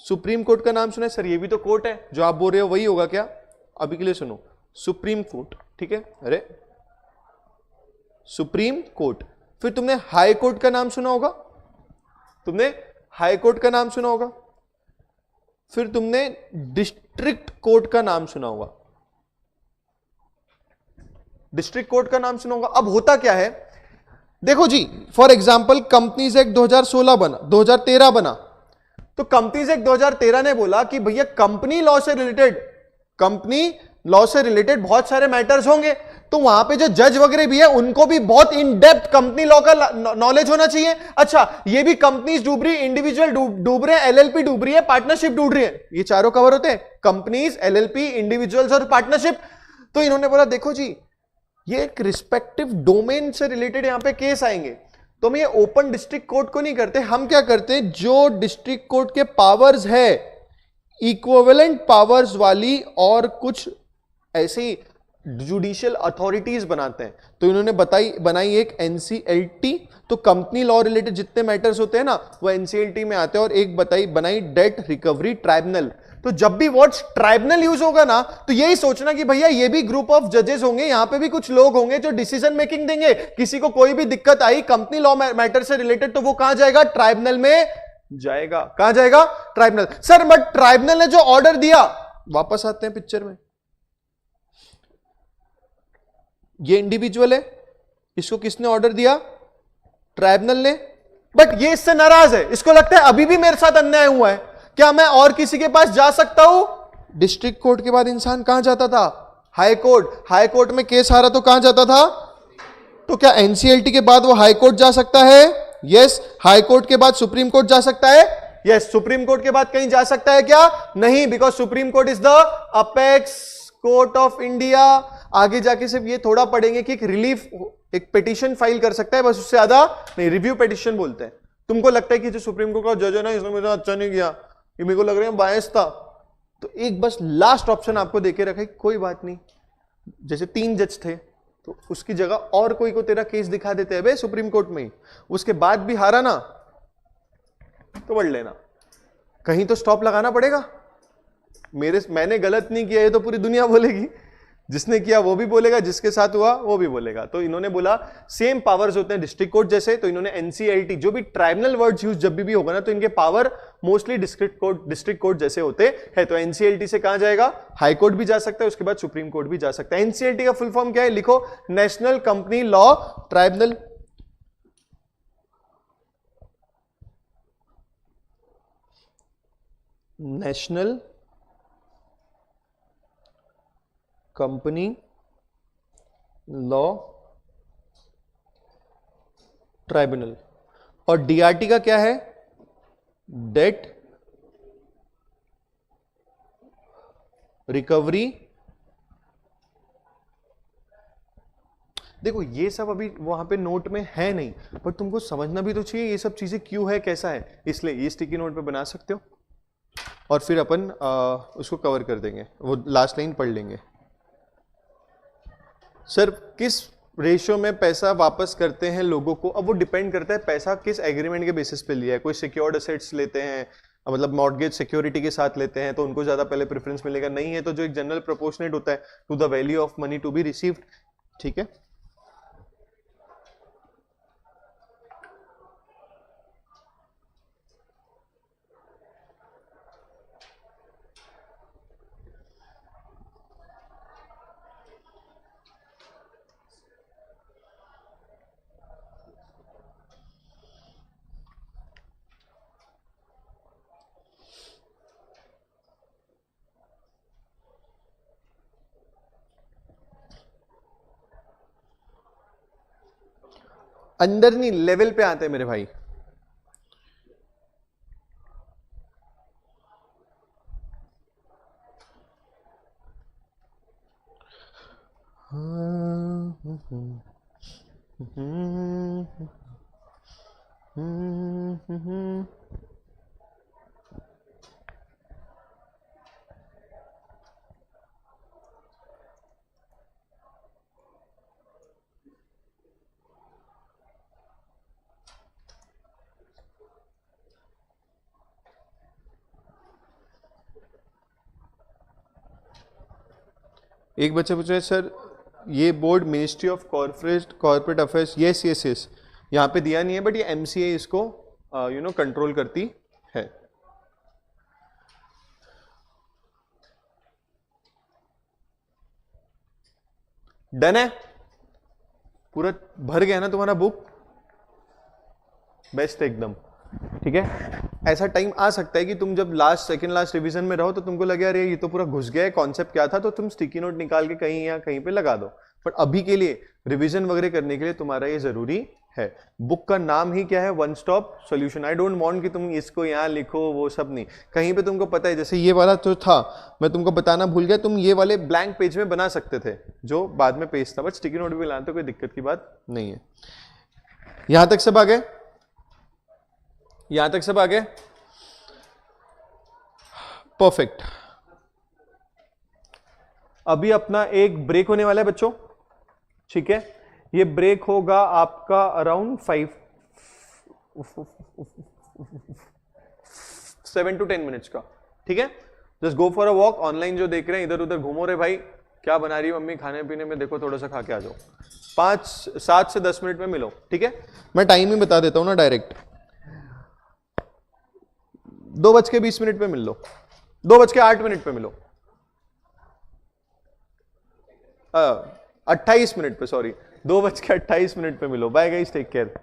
सुप्रीम कोर्ट का नाम सुना है? सर ये भी तो कोर्ट है, जो आप बोल रहे हो वही होगा क्या? अभी के लिए सुनो, सुप्रीम कोर्ट, ठीक है, अरे सुप्रीम कोर्ट। फिर तुमने हाई कोर्ट का नाम सुना होगा, तुमने हाई कोर्ट का नाम सुना होगा। फिर तुमने डिस्ट्रिक्ट कोर्ट का नाम सुना होगा, डिस्ट्रिक्ट कोर्ट का नाम सुना होगा। अब होता क्या है, देखो जी, फॉर एग्जाम्पल कंपनीज एक्ट 2016 बना, 2013 बना, तो कंपनीज एक्ट 2013 ने बोला कि भैया कंपनी लॉ से रिलेटेड बहुत सारे मैटर्स होंगे, तो वहां पे जो जज वगैरह भी है उनको भी बहुत इन डेप्थ कंपनी लॉ का नॉलेज होना चाहिए। अच्छा, ये भी कंपनीज डूब रही, इंडिविजुअल डूब रहे हैं, एलएलपी डूब रही है, पार्टनरशिप डूब रही है, ये चारों कवर होते हैं, कंपनीज, एलएलपी, इंडिविजुअल्स और पार्टनरशिप। तो इन्होंने बोला देखो जी, ये एक रिस्पेक्टिव डोमेन से रिलेटेड यहां पे केस आएंगे, तो हम ये ओपन डिस्ट्रिक्ट कोर्ट को नहीं करते, हम क्या करते हैं, जो डिस्ट्रिक्ट कोर्ट के पावर्स है, इक्विवेलेंट पावर्स वाली और कुछ ऐसी जुडिशियल अथॉरिटीज बनाते हैं। तो इन्होंने बनाई एक एनसीएलटी। तो कंपनी लॉ रिलेटेड जितने मैटर्स होते हैं ना वो एनसीएलटी में आते हैं। और एक बनाई डेट रिकवरी ट्राइब्यूनल। तो जब भी वर्ड ट्राइब्यूनल यूज होगा ना तो यही सोचना कि भैया ये भी ग्रुप ऑफ जजेस होंगे, यहां पे भी कुछ लोग होंगे जो डिसीजन मेकिंग देंगे। किसी को कोई भी दिक्कत आई कंपनी लॉ मैटर से रिलेटेड तो वो कहां जाएगा? ट्राइब्यूनल में जाएगा। कहां जाएगा? ट्राइब्यूनल। सर बट ट्राइब्यूनल ने जो ऑर्डर दिया, वापस आते हैं पिक्चर में, ये इंडिविजुअल है, इसको किसने ऑर्डर दिया? ट्राइब्यूनल ने। बट ये इससे नाराज है, इसको लगता है अभी भी मेरे साथ अन्याय हुआ है, क्या मैं और किसी के पास जा सकता हूं? डिस्ट्रिक्ट कोर्ट के बाद इंसान कहां जाता था? High court. हाई कोर्ट में केस हारा तो कहां जाता था? तो क्या एनसीएलटी के बाद वो हाई कोर्ट जा सकता है? यस। हाई कोर्ट के बाद सुप्रीम कोर्ट जा सकता है? यस। सुप्रीम कोर्ट के बाद कहीं जा सकता है क्या? नहीं, because supreme court is the apex court of India. आगे जाके सिर्फ ये थोड़ा पढ़ेंगे कि एक रिलीफ, एक पिटीशन फाइल कर सकता है, बस उससे ज्यादा नहीं। रिव्यू पिटीशन बोलते हैं। तुमको लगता है कि जो सुप्रीम कोर्ट का जज है ना, इसने मुझे अच्छा नहीं किया, ये मेरे को लग रहा है बायस था, तो एक बस लास्ट ऑप्शन आपको देके रखा है, कोई बात नहीं, जैसे 3 जज थे तो उसकी जगह और कोई को तेरा केस दिखा देते हैं सुप्रीम कोर्ट में ही, उसके बाद भी हारा ना तो बढ़ लेना, कहीं तो स्टॉप लगाना पड़ेगा। मैंने गलत नहीं किया ये तो पूरी दुनिया बोलेगी, जिसने किया वो भी बोलेगा, जिसके साथ हुआ वो भी बोलेगा। तो इन्होंने बोला सेम पावर्स होते हैं डिस्ट्रिक्ट कोर्ट जैसे, तो इन्होंने एनसीएलटी, जो भी ट्राइब्यूनल वर्ड्स यूज जब भी होगा ना तो इनके पावर मोस्टली डिस्ट्रिक्ट कोर्ट जैसे होते हैं। तो एनसीएलटी से कहां जाएगा? हाई कोर्ट भी जा सकता है, उसके बाद सुप्रीम कोर्ट भी जा सकता है। एनसीएलटी का फुल फॉर्म क्या है? लिखो, national company law tribunal. National company law tribunal. और डीआरटी का क्या है? Date recovery. देखो ये सब अभी वहां पे नोट में है नहीं, पर तुमको समझना भी तो चाहिए ये सब चीजें क्यों है, कैसा है, इसलिए ये स्टिकी नोट पे बना सकते हो और फिर अपन उसको कवर कर देंगे, वो लास्ट लाइन पढ़ लेंगे। सर किस रेशियो में पैसा वापस करते हैं लोगों को? अब वो डिपेंड करता है पैसा किस एग्रीमेंट के बेसिस पे लिया है। कोई सिक्योर्ड असेट्स लेते हैं, मतलब मॉर्गेज सिक्योरिटी के साथ लेते हैं तो उनको ज्यादा पहले प्रेफरेंस मिलेगा। नहीं है तो जो एक जनरल प्रोपोर्शनेट होता है to the value of money to be received. ठीक है, अंदर नहीं लेवल पे आते हैं मेरे भाई। एक बच्चा पूछ रहा है सर ये board ministry of corporate affairs, yes yes yes, यहाँ पे दिया नहीं है बट ये एमसीए इसको कंट्रोल करती है। डन है, पूरा भर गया ना तुम्हारा बुक? बेस्ट एकदम। ठीक है, ऐसा टाइम आ सकता है कि तुम जब सेकंड लास्ट रिवीजन में रहो तो तुमको लगे अरे ये तो पूरा घुस गया है, कॉन्सेप्ट क्या था, तो तुम स्टिकी नोट निकाल के कहीं या कहीं पे लगा दो। बट अभी के लिए रिवीजन वगैरह करने के लिए तुम्हारा ये जरूरी है। बुक का नाम ही क्या है? One stop solution. I don't want कि तुम इसको यहाँ लिखो, वो सब नहीं, कहीं पे तुमको पता है। जैसे ये वाला तो था, मैं तुमको बताना भूल गया, तुम ये वाले ब्लैंक पेज में बना सकते थे जो बाद में पेज था, बट स्टिकी नोट भी लाना तो कोई दिक्कत की बात नहीं है। यहां तक सब आ गए? यहां तक सब आ गए? परफेक्ट। अभी अपना एक ब्रेक होने वाला है बच्चों, ठीक है। ये ब्रेक होगा आपका अराउंड 7 to 10 मिनट्स का, ठीक है। Just go for a walk. Online जो देख रहे हैं इधर उधर घूमो रे भाई, क्या बना रही है मम्मी खाने पीने में, देखो थोड़ा सा खा के आ जाओ। 7 से 10 मिनट में मिलो, ठीक है। मैं टाइम ही बता देता हूं ना डायरेक्ट, 2:20 पे मिल लो, 2:08 पे मिलो, 28 पे, सॉरी 2:28 पे मिलो। Bye guys, take care.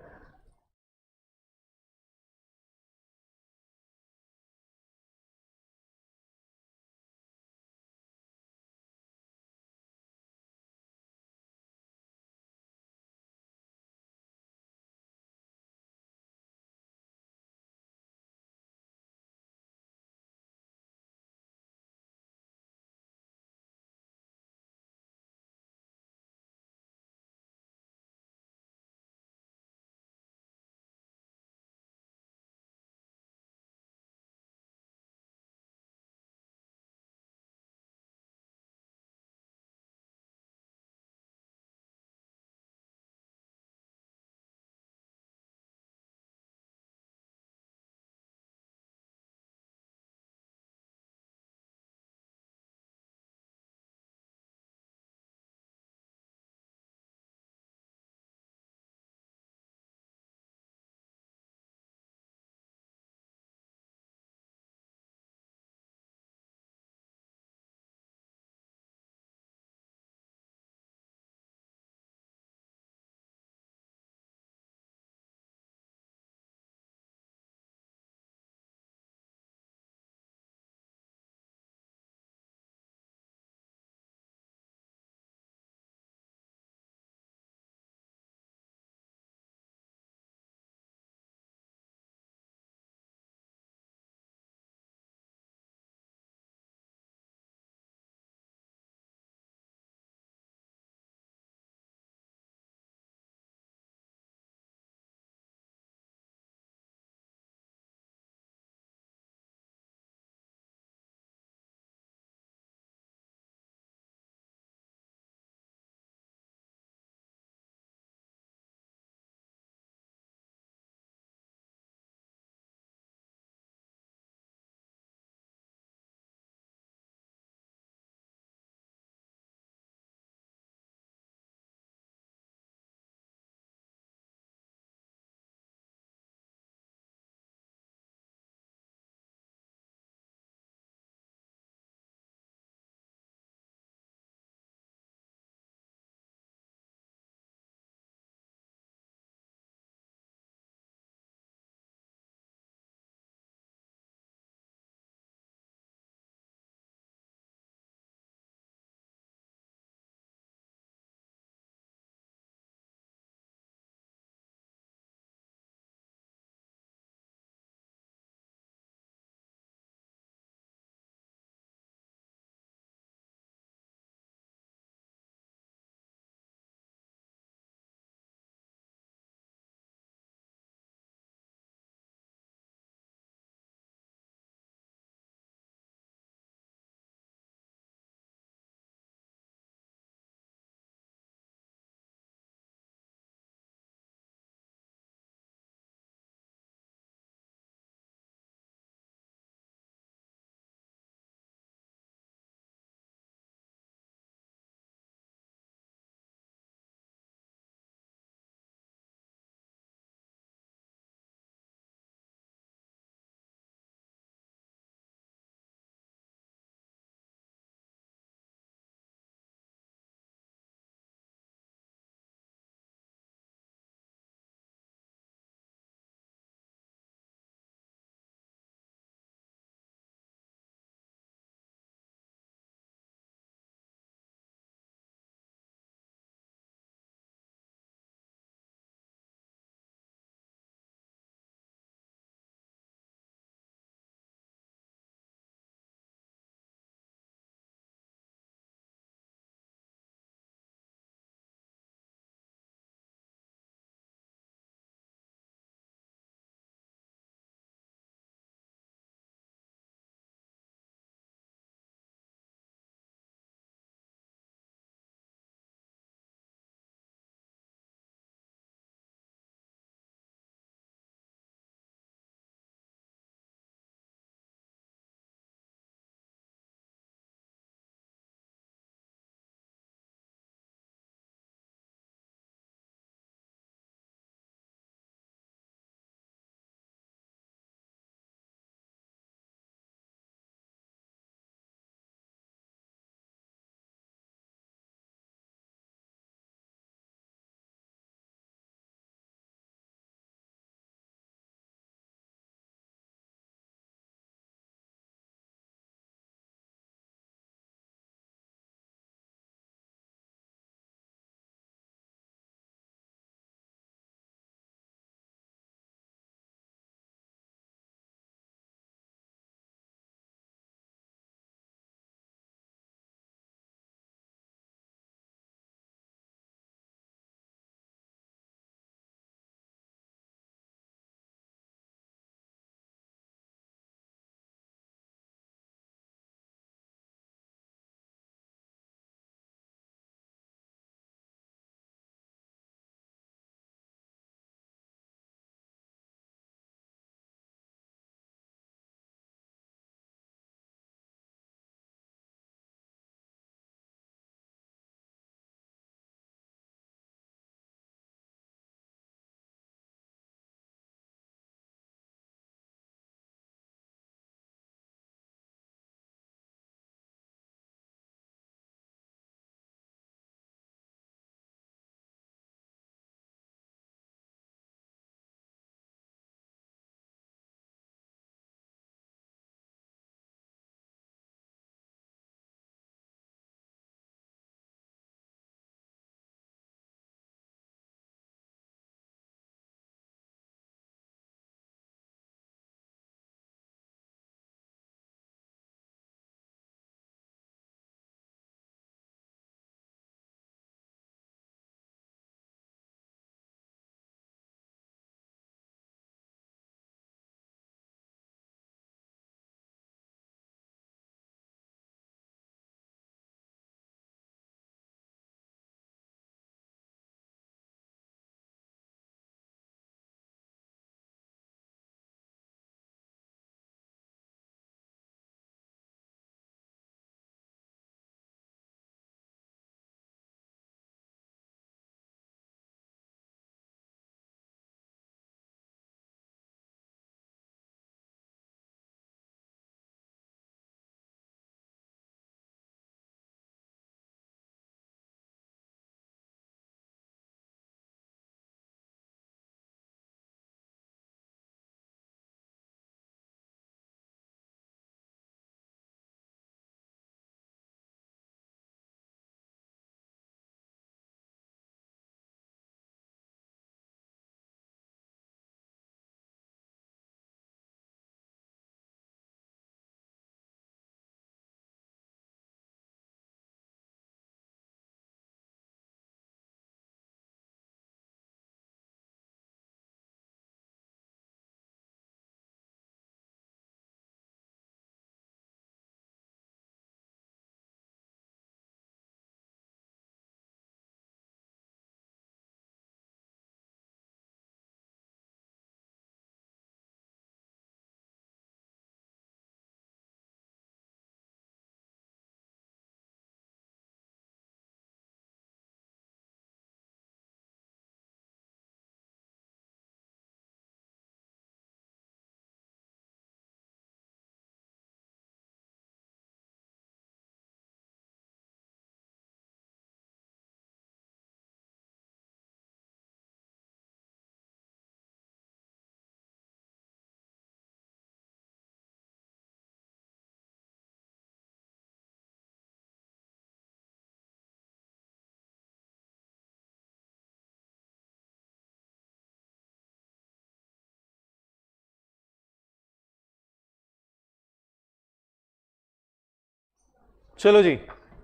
चलो जी,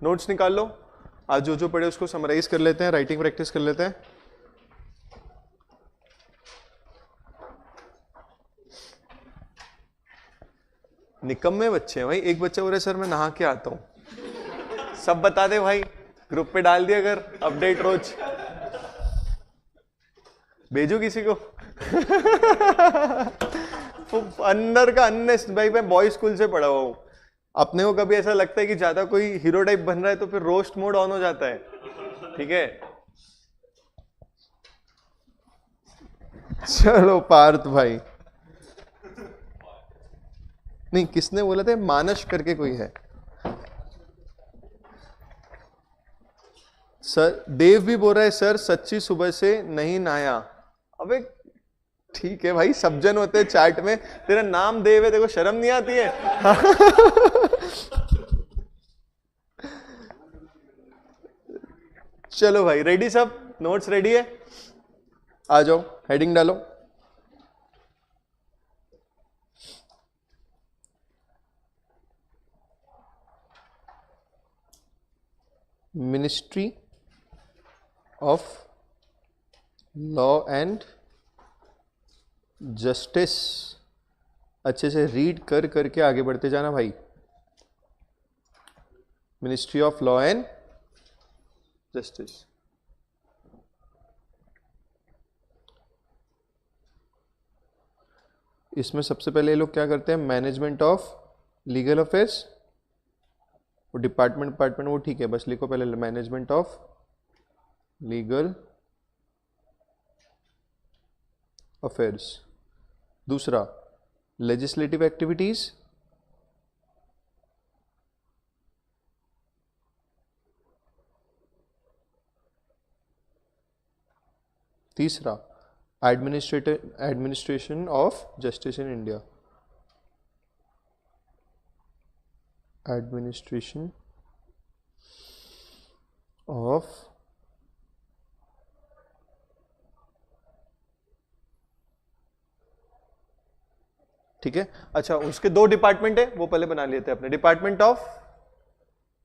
नोट्स निकाल लो। आज जो जो पढ़े उसको समराइज कर लेते हैं, राइटिंग प्रैक्टिस कर लेते हैं। निकम्मे बच्चे हैं भाई। एक बच्चा बोले सर मैं नहा के आता हूं। सब बता दे भाई, ग्रुप पे डाल दिया अगर अपडेट रोज भेजो किसी को। अंदर का अन्य भाई, मैं बॉय स्कूल से पढ़ा हुआ हूं। अपने को कभी ऐसा लगता है कि ज्यादा कोई हीरो टाइप बन रहा है तो फिर रोस्ट मोड ऑन हो जाता है, ठीक है। चलो पार्थ भाई, नहीं किसने बोला था, मानस करके कोई है। सर देव भी बोल रहा है सर सच्ची सुबह से नहीं नहाया। अबे ठीक है भाई, सब जन होते हैं चैट में, तेरा नाम देव है, देखो शर्म नहीं आती है। चलो भाई रेडी, सब नोट्स रेडी है, आ जाओ हेडिंग डालो। Ministry of law and justice, अच्छे से रीड कर करके आगे बढ़ते जाना भाई। Ministry of law and justice, इसमें सबसे पहले ये लोग क्या करते हैं, मैनेजमेंट ऑफ लीगल अफेयर्स। वो डिपार्टमेंट वो ठीक है, बस लिखो पहले मैनेजमेंट ऑफ लीगल अफेयर्स। दूसरा लेजिस्लेटिव एक्टिविटीज, तीसरा administration of justice in India, administration of ठीक है। अच्छा, उसके दो डिपार्टमेंट है, वो पहले बना लेते हैं अपने, डिपार्टमेंट ऑफ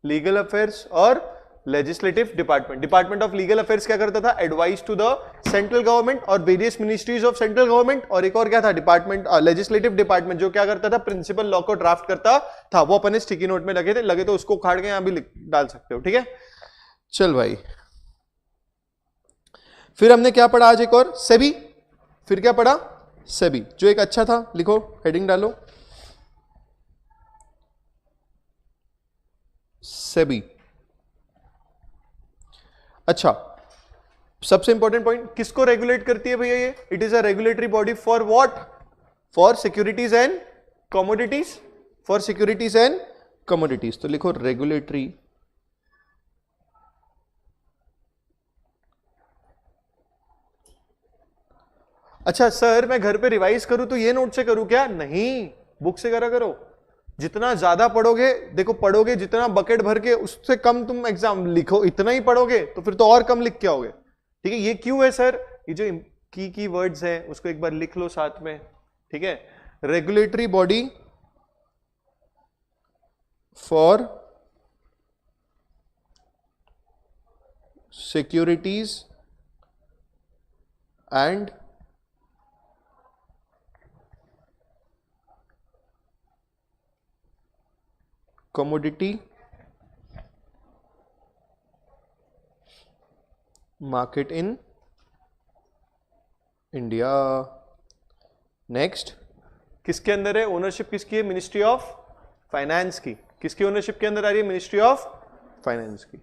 लीगल अफेयर्स और legislative department. Department of legal affairs क्या करता था, advice to the central government और various ministries of central government. और एक और क्या था, डिपार्टमेंट लेजिस्लेटिव डिपार्टमेंट, जो क्या करता था, प्रिंसिपल लॉ को ड्राफ्ट करता था। वो अपने स्टिकी नोट में लगे तो उसको उखाड़ के यहां भी डाल सकते हो, ठीक है। चल भाई, फिर हमने क्या पढ़ा आज, एक और सेबी, फिर क्या पढ़ा, सेबी जो एक अच्छा था, लिखो हेडिंग डालो सेबी। अच्छा, सबसे इंपॉर्टेंट पॉइंट, किसको रेगुलेट करती है भैया ये, it is a regulatory body for what, for securities and commodities, for securities and commodities. तो लिखो रेगुलेटरी अच्छा सर मैं घर पे रिवाइज करूं तो ये नोट से करूं क्या, नहीं बुक से करा करो। जितना ज्यादा पढ़ोगे, देखो पढ़ोगे जितना बकेट भर के, उससे कम तुम एग्जाम लिखो, इतना ही पढ़ोगे तो फिर तो और कम लिख के आओगे, ठीक है। ये क्यों है सर, ये जो की वर्ड्स है उसको एक बार लिख लो साथ में, ठीक है। Regulatory body for securities and commodity market in India। Next, किसके अंदर है ओनरशिप, किसकी है, मिनिस्ट्री ऑफ फाइनेंस की। किसकी ओनरशिप के अंदर आ रही है, मिनिस्ट्री ऑफ फाइनेंस की।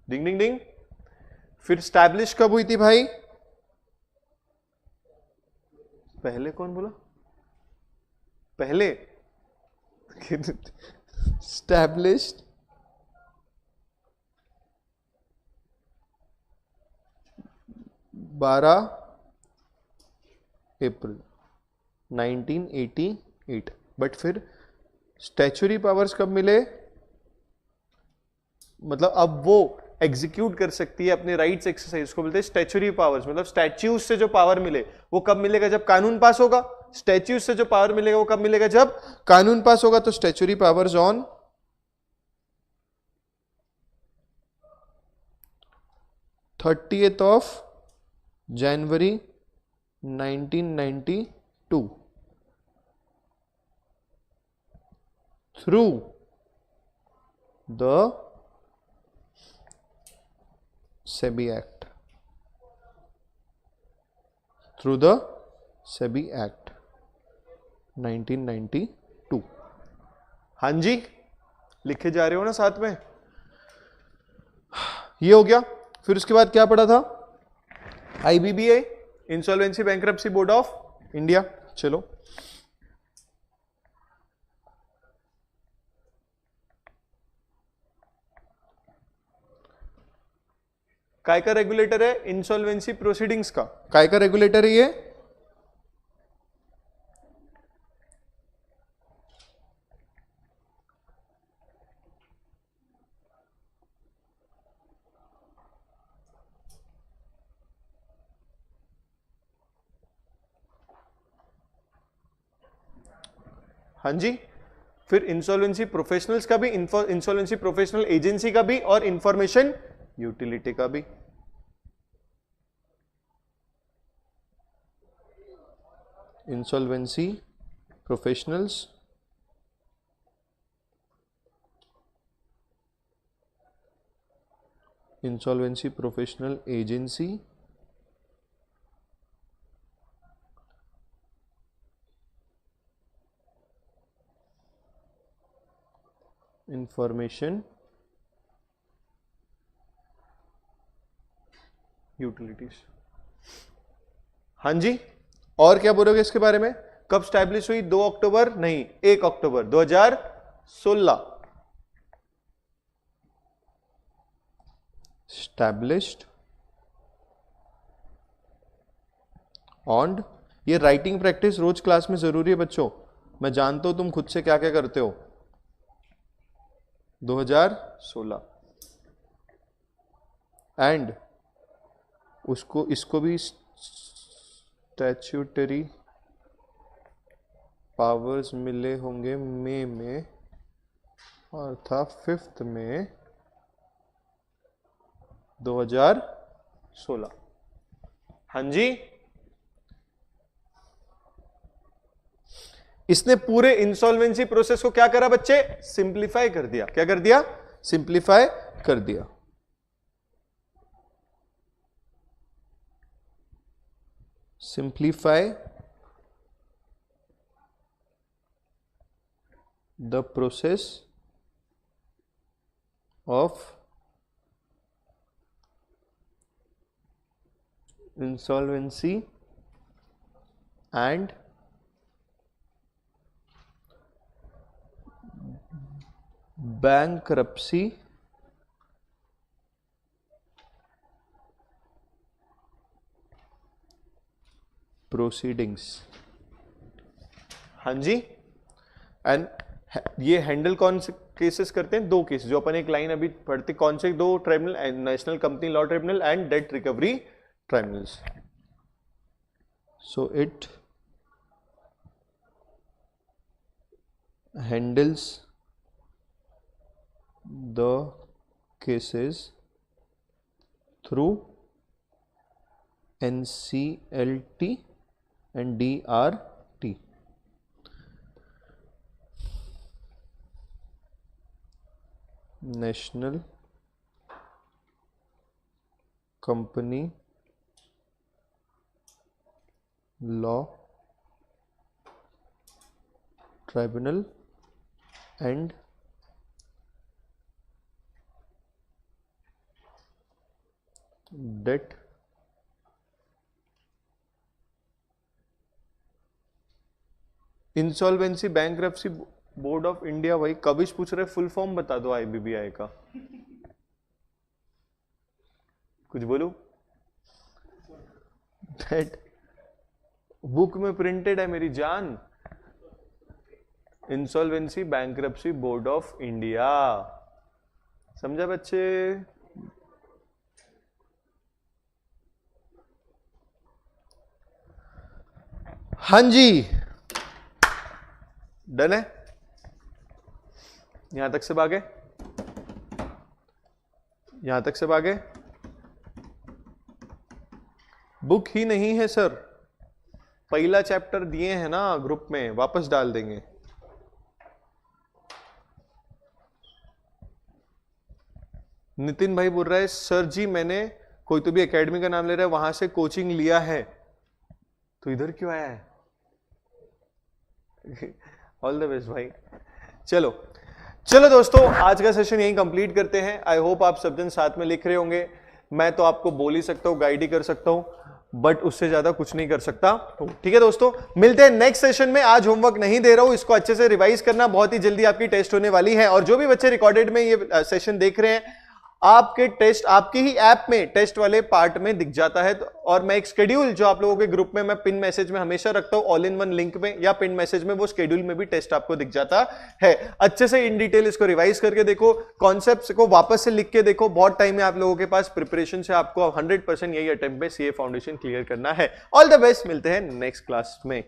डिंग डिंग डिंग। फिर स्टैब्लिश कब हुई थी भाई, पहले कौन बोला, पहले स्टैब्लिश्ड 12 अप्रैल 1988। बट फिर स्टैच्यूरी पावर्स कब मिले, मतलब अब वो एग्जीक्यूट कर सकती है अपने राइट्स एक्सरसाइज, को बोलते हैं स्टैच्यूरी पावर्स। मतलब स्टैच्यूज से जो पावर मिले वो कब मिलेगा, जब कानून पास होगा। स्टैच्यूज से जो पावर मिलेगा वो कब मिलेगा, जब कानून पास होगा। तो statutory powers on 30th of January 1992 through the SEBI Act, through the SEBI Act 1992। हाँ जी, लिखे जा रहे हो ना साथ में, ये हो गया। फिर उसके बाद क्या पढ़ा था, IBBI, insolvency bankruptcy board of India. चलो काय का रेगुलेटर है, इंसॉल्वेंसी प्रोसीडिंग्स का। काय का रेगुलेटर है ये, हाँ जी। फिर इंसॉल्वेंसी प्रोफेशनल्स का भी, इंसॉल्वेंसी प्रोफेशनल एजेंसी का भी, और इंफॉर्मेशन यूटिलिटी का भी। Insolvency professionals, insolvency professional agency, information utilities. हाँ जी, और क्या बोलोगे इसके बारे में, कब स्टैब्लिश हुई, 2 अक्टूबर नहीं 1 अक्टूबर 2016। स्टैब्लिश्ड ऑन, ये राइटिंग प्रैक्टिस रोज क्लास में जरूरी है बच्चों, मैं जानता हूं तुम खुद से क्या क्या करते हो। 2016 एंड उसको, इसको भी स्टैट्यूटरी पावर्स मिले होंगे मई में, और था 5 मई 2016। हाँ जी, इसने पूरे इंसॉल्वेंसी प्रोसेस को क्या करा बच्चे, सिंप्लीफाई कर दिया। क्या कर दिया, सिंप्लीफाई कर दिया। Simplify the process of insolvency and bankruptcy proceedings। हाँ जी, एंड ये हैंडल कौन से केसेस करते हैं, 2 केसेस जो अपन एक लाइन अभी पढ़ते, कौन से 2 tribunal, national company law tribunal and debt recovery tribunals. So it handles the cases through NCLT and DRT। National Company Law Tribunal and debt insolvency bankruptcy board of India. भाई कभी पूछ रहे, फुल फॉर्म बता दो IBBI का, कुछ बोलो। डेट बुक में प्रिंटेड है मेरी जान, insolvency bankruptcy board of India. समझा बच्चे? हाँ जी, डन है। यहां तक सब आगे, यहां तक सब आगे। बुक ही नहीं है सर, पहला चैप्टर दिए हैं ना ग्रुप में, वापस डाल देंगे। नितिन भाई बोल रहा है सर जी मैंने कोई तो भी एकेडमी का नाम ले रहा है, वहां से कोचिंग लिया है, तो इधर क्यों आया है? ऑल द बेस्ट भाई। चलो चलो दोस्तों, आज का सेशन यहीं कंप्लीट करते हैं। आई होप आप सब जन साथ में लिख रहे होंगे। मैं तो आपको बोल ही सकता हूं, गाइड ही कर सकता हूं, बट उससे ज्यादा कुछ नहीं कर सकता। ठीक है दोस्तों, मिलते हैं नेक्स्ट सेशन में। आज होमवर्क नहीं दे रहा हूं, इसको अच्छे से रिवाइज करना, बहुत ही जल्दी आपकी टेस्ट होने वाली है। और जो भी बच्चे रिकॉर्डेड में ये सेशन देख रहे हैं, आपके टेस्ट आपकी ही ऐप में टेस्ट वाले पार्ट में दिख जाता है। और मैं एक शेड्यूल जो आप लोगों के ग्रुप में मैं पिन मैसेज में हमेशा रखता हूं, ऑल इन वन लिंक में या पिन मैसेज में, वो शेड्यूल में भी टेस्ट आपको दिख जाता है। अच्छे से इन डिटेल इसको रिवाइज करके देखो, कॉन्सेप्ट्स को वापस से लिख के देखो। बहुत टाइम है आप लोगों के पास प्रिपरेशन से, आपको 100% यही अटेम्प्ट में सीए फाउंडेशन क्लियर करना है। ऑल द बेस्ट, मिलते हैं नेक्स्ट क्लास में।